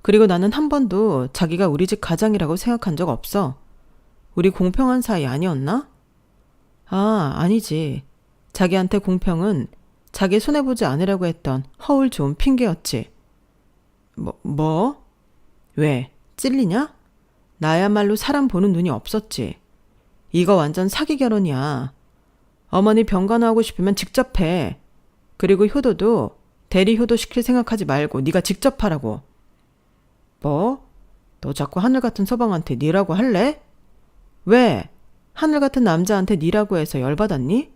그리고 나는 한 번도 자기가 우리 집 가장이라고 생각한 적 없어. 우리 공평한 사이 아니었나? 아, 아니지. 자기한테 공평은 자기 손해보지 않으려고 했던 허울 좋은 핑계였지. 뭐? 왜? 찔리냐? 나야말로 사람 보는 눈이 없었지. 이거 완전 사기 결혼이야. 어머니 병간호하고 싶으면 직접 해. 그리고 효도도 대리 효도 시킬 생각하지 말고 네가 직접 하라고. 뭐? 너 자꾸 하늘 같은 서방한테 니라고 할래? 왜? 하늘 같은 남자한테 니라고 해서 열받았니?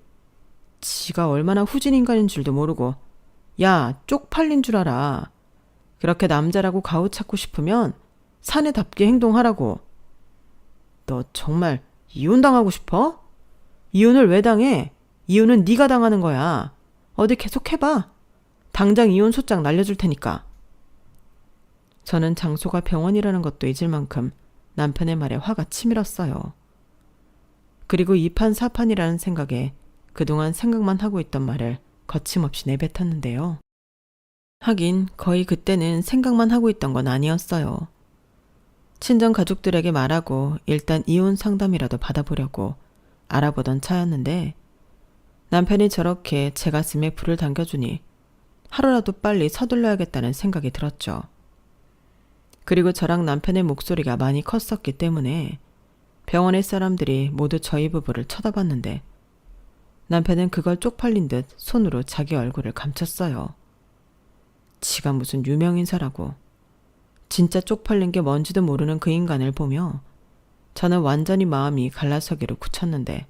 지가 얼마나 후진 인간인 줄도 모르고. 야, 쪽팔린 줄 알아. 그렇게 남자라고 가오찾고 싶으면 사내답게 행동하라고. 너 정말 이혼당하고 싶어? 이혼을 왜 당해? 이혼은 네가 당하는 거야. 어디 계속 해봐. 당장 이혼 소장 날려줄 테니까. 저는 장소가 병원이라는 것도 잊을 만큼 남편의 말에 화가 치밀었어요. 그리고 이판사판이라는 생각에 그동안 생각만 하고 있던 말을 거침없이 내뱉었는데요. 하긴 거의 그때는 생각만 하고 있던 건 아니었어요. 친정 가족들에게 말하고 일단 이혼 상담이라도 받아보려고 알아보던 차였는데 남편이 저렇게 제 가슴에 불을 당겨주니 하루라도 빨리 서둘러야겠다는 생각이 들었죠. 그리고 저랑 남편의 목소리가 많이 컸었기 때문에 병원의 사람들이 모두 저희 부부를 쳐다봤는데 남편은 그걸 쪽팔린 듯 손으로 자기 얼굴을 감췄어요. 지가 무슨 유명인사라고. 진짜 쪽팔린 게 뭔지도 모르는 그 인간을 보며 저는 완전히 마음이 갈라서기로 굳혔는데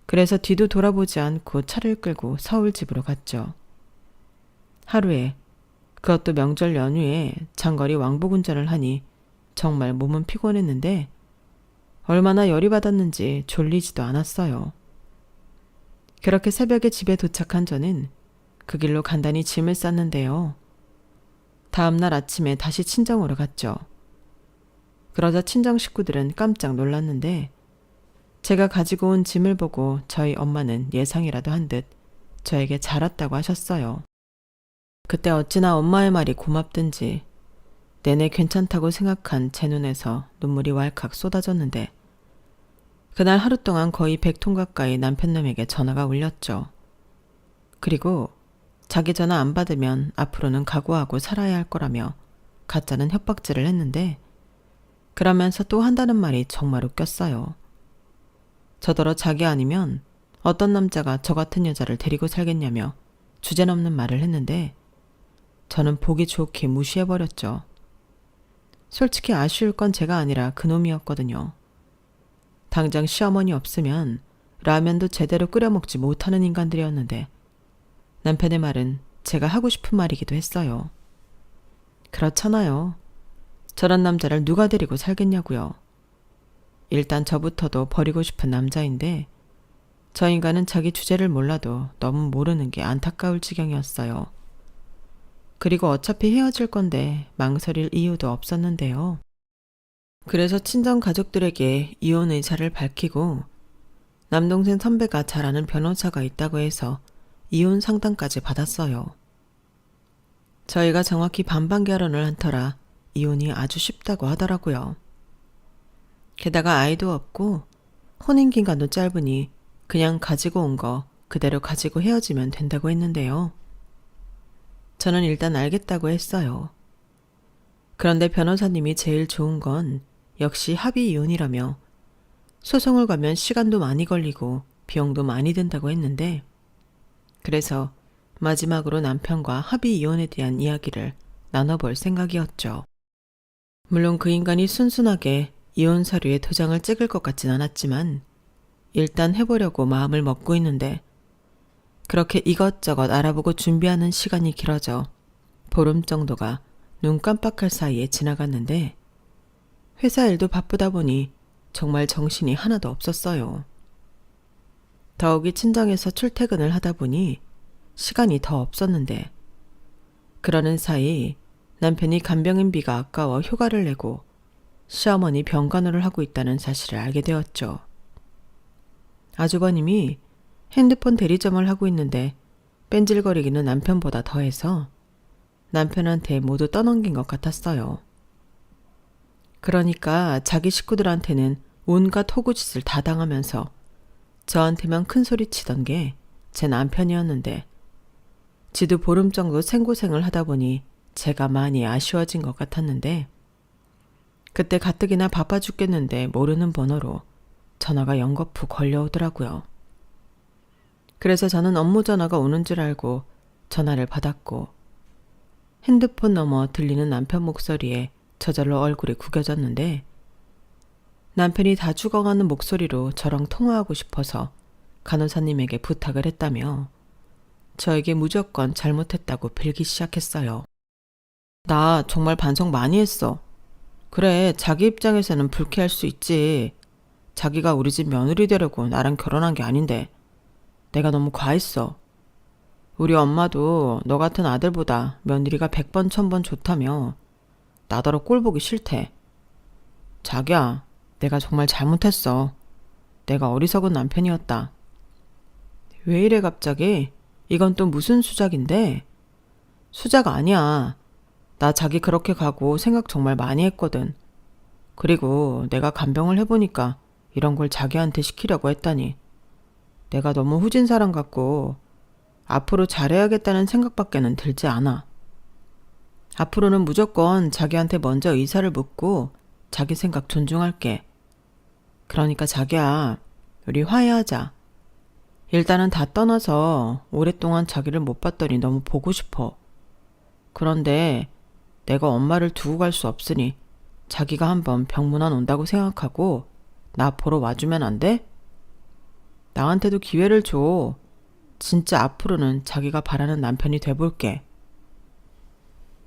그래서 뒤도 돌아보지 않고 차를 끌고 서울 집으로 갔죠. 하루에, 그것도 명절 연휴에 장거리 왕복 운전을 하니 정말 몸은 피곤했는데 얼마나 열이 받았는지 졸리지도 않았어요. 그렇게 새벽에 집에 도착한 저는 그 길로 간단히 짐을 쌌는데요. 다음날 아침에 다시 친정으로 갔죠. 그러자 친정 식구들은 깜짝 놀랐는데 제가 가지고 온 짐을 보고 저희 엄마는 예상이라도 한 듯 저에게 잘 왔다고 하셨어요. 그때 어찌나 엄마의 말이 고맙든지 내내 괜찮다고 생각한 제 눈에서 눈물이 왈칵 쏟아졌는데 그날 하루 동안 거의 100통 가까이 남편놈에게 전화가 울렸죠. 그리고 자기 전화 안 받으면 앞으로는 각오하고 살아야 할 거라며 가짜는 협박질을 했는데 그러면서 또 한다는 말이 정말 웃겼어요. 저더러 자기 아니면 어떤 남자가 저 같은 여자를 데리고 살겠냐며 주제넘는 말을 했는데 저는 보기 좋게 무시해버렸죠. 솔직히 아쉬울 건 제가 아니라 그놈이었거든요. 당장 시어머니 없으면 라면도 제대로 끓여 먹지 못하는 인간들이었는데 남편의 말은 제가 하고 싶은 말이기도 했어요. 그렇잖아요. 저런 남자를 누가 데리고 살겠냐고요. 일단 저부터도 버리고 싶은 남자인데 저 인간은 자기 주제를 몰라도 너무 모르는 게 안타까울 지경이었어요. 그리고 어차피 헤어질 건데 망설일 이유도 없었는데요. 그래서 친정 가족들에게 이혼 의사를 밝히고 남동생 선배가 잘 아는 변호사가 있다고 해서 이혼 상담까지 받았어요. 저희가 정확히 반반 결혼을 한 터라 이혼이 아주 쉽다고 하더라고요. 게다가 아이도 없고 혼인기간도 짧으니 그냥 가지고 온 거 그대로 가지고 헤어지면 된다고 했는데요. 저는 일단 알겠다고 했어요. 그런데 변호사님이 제일 좋은 건 역시 합의 이혼이라며 소송을 가면 시간도 많이 걸리고 비용도 많이 든다고 했는데 그래서 마지막으로 남편과 합의 이혼에 대한 이야기를 나눠볼 생각이었죠. 물론 그 인간이 순순하게 이혼 서류에 도장을 찍을 것 같진 않았지만 일단 해보려고 마음을 먹고 있는데 그렇게 이것저것 알아보고 준비하는 시간이 길어져 보름 정도가 눈 깜빡할 사이에 지나갔는데 회사 일도 바쁘다 보니 정말 정신이 하나도 없었어요. 더욱이 친정에서 출퇴근을 하다 보니 시간이 더 없었는데 그러는 사이 남편이 간병인비가 아까워 휴가를 내고 시어머니 병간호를 하고 있다는 사실을 알게 되었죠. 아주버님이 핸드폰 대리점을 하고 있는데 뺀질거리기는 남편보다 더해서 남편한테 모두 떠넘긴 것 같았어요. 그러니까 자기 식구들한테는 온갖 호구짓을 다 당하면서 저한테만 큰 소리 치던 게 제 남편이었는데 지도 보름 정도 생고생을 하다 보니 제가 많이 아쉬워진 것 같았는데 그때 가뜩이나 바빠 죽겠는데 모르는 번호로 전화가 연거푸 걸려오더라고요. 그래서 저는 업무 전화가 오는 줄 알고 전화를 받았고 핸드폰 너머 들리는 남편 목소리에 저절로 얼굴이 구겨졌는데 남편이 다 죽어가는 목소리로 저랑 통화하고 싶어서 간호사님에게 부탁을 했다며 저에게 무조건 잘못했다고 빌기 시작했어요. 나 정말 반성 많이 했어. 그래, 자기 입장에서는 불쾌할 수 있지. 자기가 우리 집 며느리 되려고 나랑 결혼한 게 아닌데 내가 너무 과했어. 우리 엄마도 너 같은 아들보다 며느리가 100번 1000번 좋다며 나더러 꼴 보기 싫대. 자기야, 내가 정말 잘못했어. 내가 어리석은 남편이었다. 왜 이래 갑자기? 이건 또 무슨 수작인데? 수작 아니야. 나 자기 그렇게 가고 생각 정말 많이 했거든. 그리고 내가 간병을 해보니까 이런 걸 자기한테 시키려고 했다니. 내가 너무 후진 사람 같고 앞으로 잘해야겠다는 생각밖에는 들지 않아. 앞으로는 무조건 자기한테 먼저 의사를 묻고 자기 생각 존중할게. 그러니까 자기야, 우리 화해하자. 일단은 다 떠나서 오랫동안 자기를 못 봤더니 너무 보고 싶어. 그런데 내가 엄마를 두고 갈 수 없으니 자기가 한번 병문안 온다고 생각하고 나 보러 와주면 안 돼? 나한테도 기회를 줘. 진짜 앞으로는 자기가 바라는 남편이 돼볼게.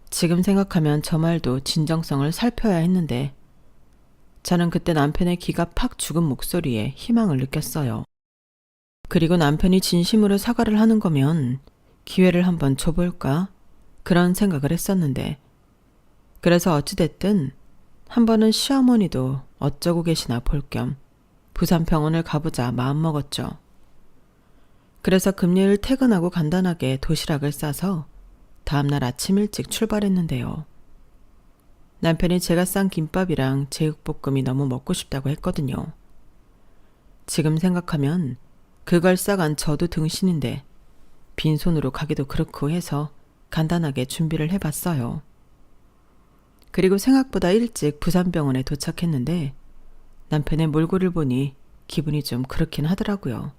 지금 생각하면 저 말도 진정성을 살펴야 했는데 저는 그때 남편의 기가 팍 죽은 목소리에 희망을 느꼈어요. 그리고 남편이 진심으로 사과를 하는 거면 기회를 한번 줘볼까? 그런 생각을 했었는데 그래서 어찌됐든 한 번은 시어머니도 어쩌고 계시나 볼 겸 부산병원을 가보자 마음먹었죠. 그래서 금요일 퇴근하고 간단하게 도시락을 싸서 다음날 아침 일찍 출발했는데요. 남편이 제가 싼 김밥이랑 제육볶음이 너무 먹고 싶다고 했거든요. 지금 생각하면 그걸 싸간 저도 등신인데 빈손으로 가기도 그렇고 해서 간단하게 준비를 해봤어요. 그리고 생각보다 일찍 부산병원에 도착했는데 남편의 몰골을 보니 기분이 좀 그렇긴 하더라고요.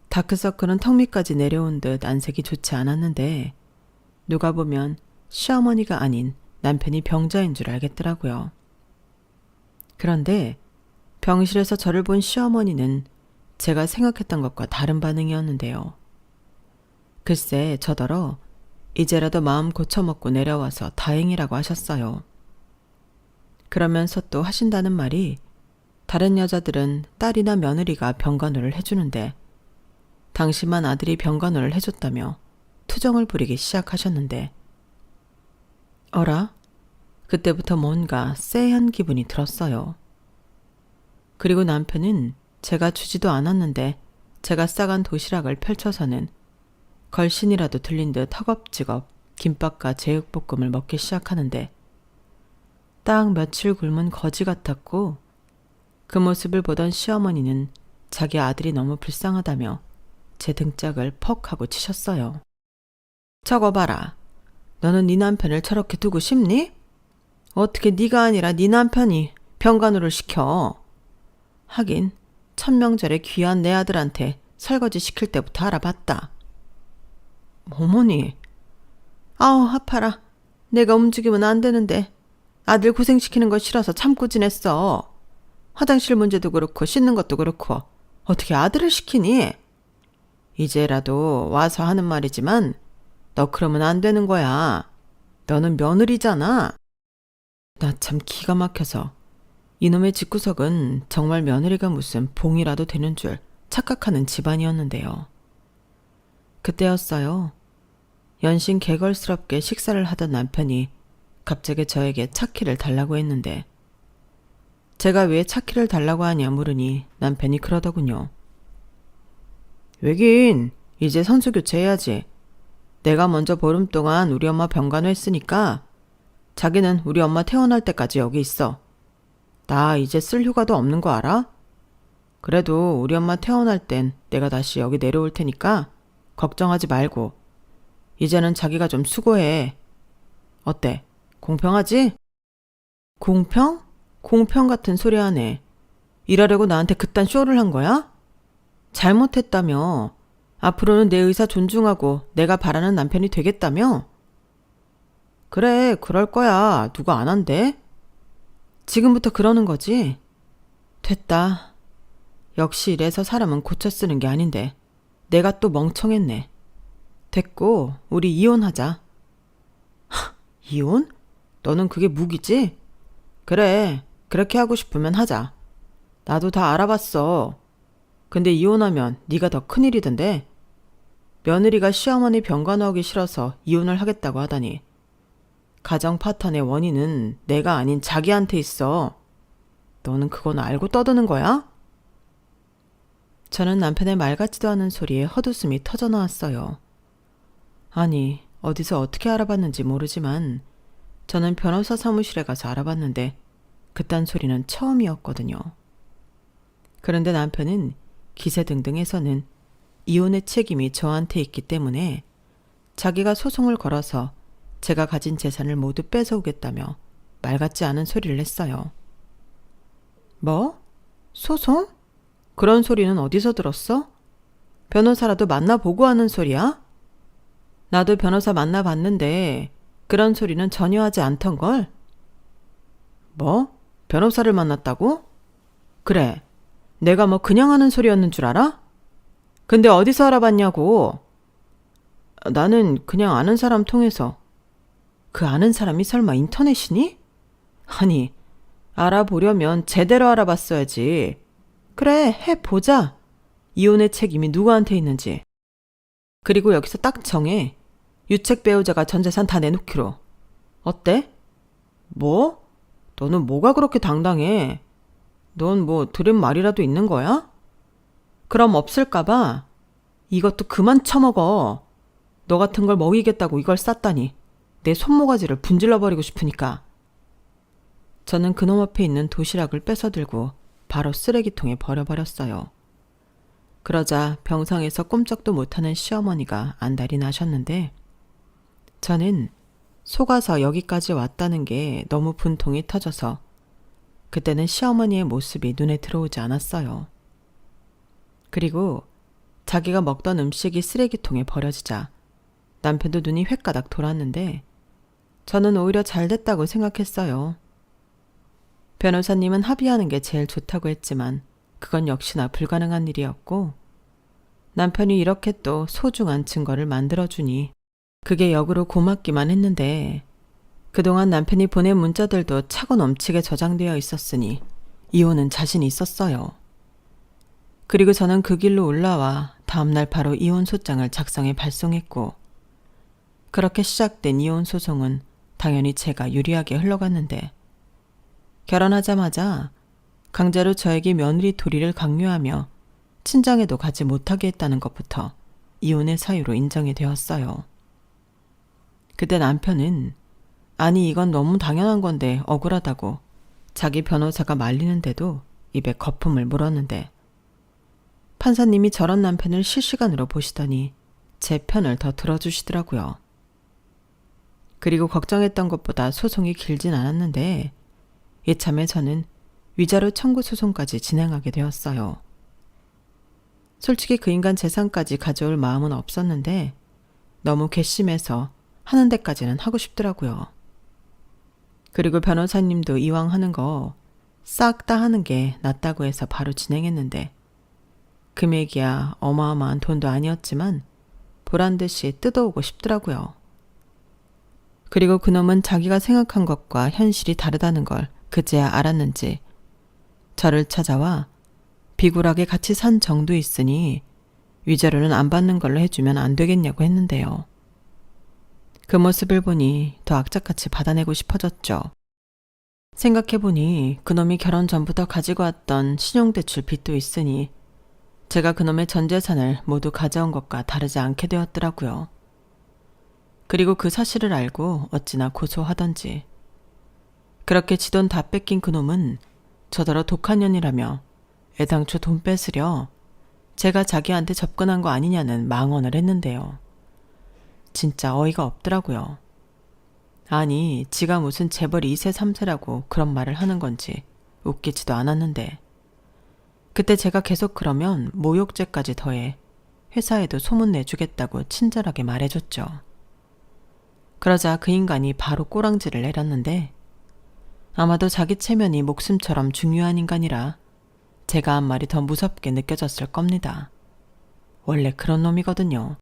다크서클은 턱 밑까지 내려온 듯 안색이 좋지 않았는데 누가 보면 시어머니가 아닌 남편이 병자인 줄 알겠더라고요. 그런데 병실에서 저를 본 시어머니는 제가 생각했던 것과 다른 반응이었는데요. 글쎄 저더러 이제라도 마음 고쳐먹고 내려와서 다행이라고 하셨어요. 그러면서 또 하신다는 말이 다른 여자들은 딸이나 며느리가 병간호를 해주는데 당신만 아들이 병간호를 해줬다며 투정을 부리기 시작하셨는데 어라? 그때부터 뭔가 쎄한 기분이 들었어요. 그리고 남편은 제가 주지도 않았는데 제가 싸간 도시락을 펼쳐서는 걸신이라도 들린 듯 허겁지겁 김밥과 제육볶음을 먹기 시작하는데 딱 며칠 굶은 거지 같았고 그 모습을 보던 시어머니는 자기 아들이 너무 불쌍하다며 제 등짝을 퍽 하고 치셨어요. 저거 봐라. 너는 네 남편을 저렇게 두고 싶니? 어떻게 네가 아니라 네 남편이 병간호를 시켜. 하긴 천명절에 귀한 내 아들한테 설거지 시킬 때부터 알아봤다. 어머니. 아우, 아파라. 내가 움직이면 안 되는데 아들 고생시키는 거 싫어서 참고 지냈어. 화장실 문제도 그렇고 씻는 것도 그렇고 어떻게 아들을 시키니? 이제라도 와서 하는 말이지만 너 그러면 안 되는 거야. 너는 며느리잖아. 나 참 기가 막혀서 이놈의 집구석은 정말 며느리가 무슨 봉이라도 되는 줄 착각하는 집안이었는데요. 그때였어요. 연신 개걸스럽게 식사를 하던 남편이 갑자기 저에게 차키를 달라고 했는데 제가 왜 차키를 달라고 하냐 물으니 남편이 그러더군요. 왜긴 이제 선수 교체해야지. 내가 먼저 보름 동안 우리 엄마 병간호 했으니까 자기는 우리 엄마 퇴원할 때까지 여기 있어. 나 이제 쓸 휴가도 없는 거 알아? 그래도 우리 엄마 퇴원할 땐 내가 다시 여기 내려올 테니까 걱정하지 말고 이제는 자기가 좀 수고해. 어때? 공평하지? 공평? 공평 같은 소리 하네. 일하려고 나한테 그딴 쇼를 한 거야? 잘못했다며. 앞으로는 내 의사 존중하고 내가 바라는 남편이 되겠다며? 그래, 그럴 거야. 누가 안 한대? 지금부터 그러는 거지? 됐다. 역시 이래서 사람은 고쳐 쓰는 게 아닌데 내가 또 멍청했네. 됐고 우리 이혼하자. 이혼? 너는 그게 무기지? 그래, 그렇게 하고 싶으면 하자. 나도 다 알아봤어. 근데 이혼하면 네가 더 큰일이던데. 며느리가 시어머니 병간호하기 싫어서 이혼을 하겠다고 하다니. 가정 파탄의 원인은 내가 아닌 자기한테 있어. 너는 그건 알고 떠드는 거야? 저는 남편의 말 같지도 않은 소리에 헛웃음이 터져나왔어요. 아니, 어디서 어떻게 알아봤는지 모르지만 저는 변호사 사무실에 가서 알아봤는데 그딴 소리는 처음이었거든요. 그런데 남편은 기세등등해서는 이혼의 책임이 저한테 있기 때문에 자기가 소송을 걸어서 제가 가진 재산을 모두 뺏어오겠다며 말 같지 않은 소리를 했어요. 뭐? 소송? 그런 소리는 어디서 들었어? 변호사라도 만나보고 하는 소리야? 나도 변호사 만나봤는데 그런 소리는 전혀 하지 않던걸? 뭐? 변호사를 만났다고? 그래. 내가 뭐 그냥 하는 소리였는 줄 알아? 근데 어디서 알아봤냐고. 나는 그냥 아는 사람 통해서. 그 아는 사람이 설마 인터넷이니? 아니, 알아보려면 제대로 알아봤어야지. 그래, 해보자. 이혼의 책임이 누구한테 있는지. 그리고 여기서 딱 정해. 유책 배우자가 전 재산 다 내놓기로. 어때? 뭐? 너는 뭐가 그렇게 당당해? 넌 뭐 들은 말이라도 있는 거야? 그럼 없을까봐. 이것도 그만 처먹어. 너 같은 걸 먹이겠다고 이걸 쌌다니. 내 손모가지를 분질러버리고 싶으니까. 저는 그놈 앞에 있는 도시락을 뺏어들고 바로 쓰레기통에 버려버렸어요. 그러자 병상에서 꼼짝도 못하는 시어머니가 안달이 나셨는데 저는 속아서 여기까지 왔다는 게 너무 분통이 터져서 그때는 시어머니의 모습이 눈에 들어오지 않았어요. 그리고 자기가 먹던 음식이 쓰레기통에 버려지자 남편도 눈이 횟가닥 돌았는데 저는 오히려 잘 됐다고 생각했어요. 변호사님은 합의하는 게 제일 좋다고 했지만 그건 역시나 불가능한 일이었고 남편이 이렇게 또 소중한 증거를 만들어주니 그게 역으로 고맙기만 했는데 그동안 남편이 보낸 문자들도 차고 넘치게 저장되어 있었으니 이혼은 자신이 있었어요. 그리고 저는 그 길로 올라와 다음날 바로 이혼 소장을 작성해 발송했고 그렇게 시작된 이혼 소송은 당연히 제가 유리하게 흘러갔는데 결혼하자마자 강제로 저에게 며느리 도리를 강요하며 친정에도 가지 못하게 했다는 것부터 이혼의 사유로 인정이 되었어요. 그때 남편은 아니 이건 너무 당연한 건데 억울하다고 자기 변호사가 말리는데도 입에 거품을 물었는데 판사님이 저런 남편을 실시간으로 보시더니 제 편을 더 들어주시더라고요. 그리고 걱정했던 것보다 소송이 길진 않았는데 이참에 저는 위자료 청구 소송까지 진행하게 되었어요. 솔직히 그 인간 재산까지 가져올 마음은 없었는데 너무 괘씸해서 하는 데까지는 하고 싶더라고요. 그리고 변호사님도 이왕 하는 거 싹 다 하는 게 낫다고 해서 바로 진행했는데 금액이야 어마어마한 돈도 아니었지만 보란 듯이 뜯어오고 싶더라고요. 그리고 그놈은 자기가 생각한 것과 현실이 다르다는 걸 그제야 알았는지 저를 찾아와 비굴하게 같이 산 정도 있으니 위자료는 안 받는 걸로 해주면 안 되겠냐고 했는데요. 그 모습을 보니 더 악착같이 받아내고 싶어졌죠. 생각해보니 그놈이 결혼 전부터 가지고 왔던 신용대출 빚도 있으니 제가 그놈의 전 재산을 모두 가져온 것과 다르지 않게 되었더라고요. 그리고 그 사실을 알고 어찌나 고소하던지. 그렇게 지 돈 다 뺏긴 그놈은 저더러 독한 년이라며 애당초 돈 뺏으려 제가 자기한테 접근한 거 아니냐는 망언을 했는데요. 진짜 어이가 없더라고요. 아니, 지가 무슨 재벌 2세 3세라고 그런 말을 하는 건지 웃기지도 않았는데 그때 제가 계속 그러면 모욕죄까지 더해 회사에도 소문 내주겠다고 친절하게 말해줬죠. 그러자 그 인간이 바로 꼬랑지를 내렸는데 아마도 자기 체면이 목숨처럼 중요한 인간이라 제가 한 말이 더 무섭게 느껴졌을 겁니다. 원래 그런 놈이거든요.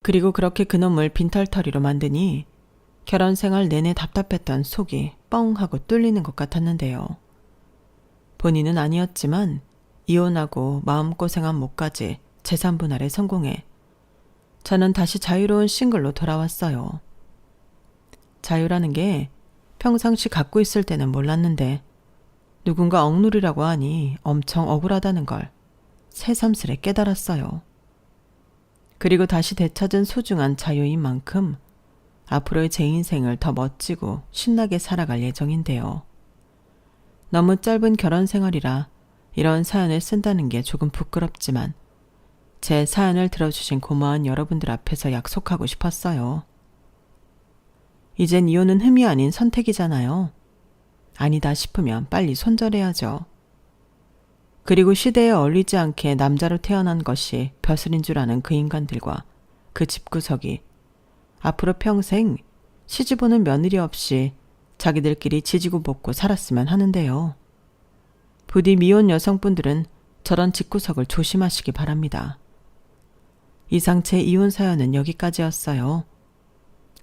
그리고 그렇게 그놈을 빈털터리로 만드니 결혼 생활 내내 답답했던 속이 뻥 하고 뚫리는 것 같았는데요. 본인은 아니었지만 이혼하고 마음고생한 목까지 재산 분할에 성공해 저는 다시 자유로운 싱글로 돌아왔어요. 자유라는 게 평상시 갖고 있을 때는 몰랐는데 누군가 억누리라고 하니 엄청 억울하다는 걸 새삼스레 깨달았어요. 그리고 다시 되찾은 소중한 자유인 만큼 앞으로의 제 인생을 더 멋지고 신나게 살아갈 예정인데요. 너무 짧은 결혼 생활이라 이런 사연을 쓴다는 게 조금 부끄럽지만 제 사연을 들어주신 고마운 여러분들 앞에서 약속하고 싶었어요. 이젠 이혼은 흠이 아닌 선택이잖아요. 아니다 싶으면 빨리 손절해야죠. 그리고 시대에 어울리지 않게 남자로 태어난 것이 벼슬인 줄 아는 그 인간들과 그 집구석이 앞으로 평생 시집오는 며느리 없이 자기들끼리 지지고 볶고 살았으면 하는데요. 부디 미혼 여성분들은 저런 집구석을 조심하시기 바랍니다. 이상 제 이혼 사연은 여기까지였어요.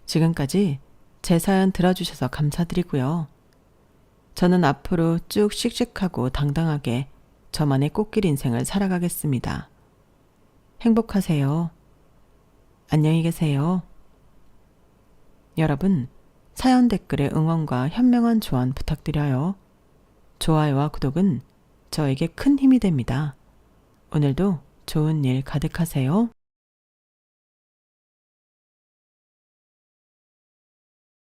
지금까지 제 사연 들어주셔서 감사드리고요. 저는 앞으로 쭉 씩씩하고 당당하게 저만의 꽃길 인생을 살아가겠습니다. 행복하세요. 안녕히 계세요. 여러분, 사연 댓글에 응원과 현명한 조언 부탁드려요. 좋아요와 구독은 저에게 큰 힘이 됩니다. 오늘도 좋은 일 가득하세요.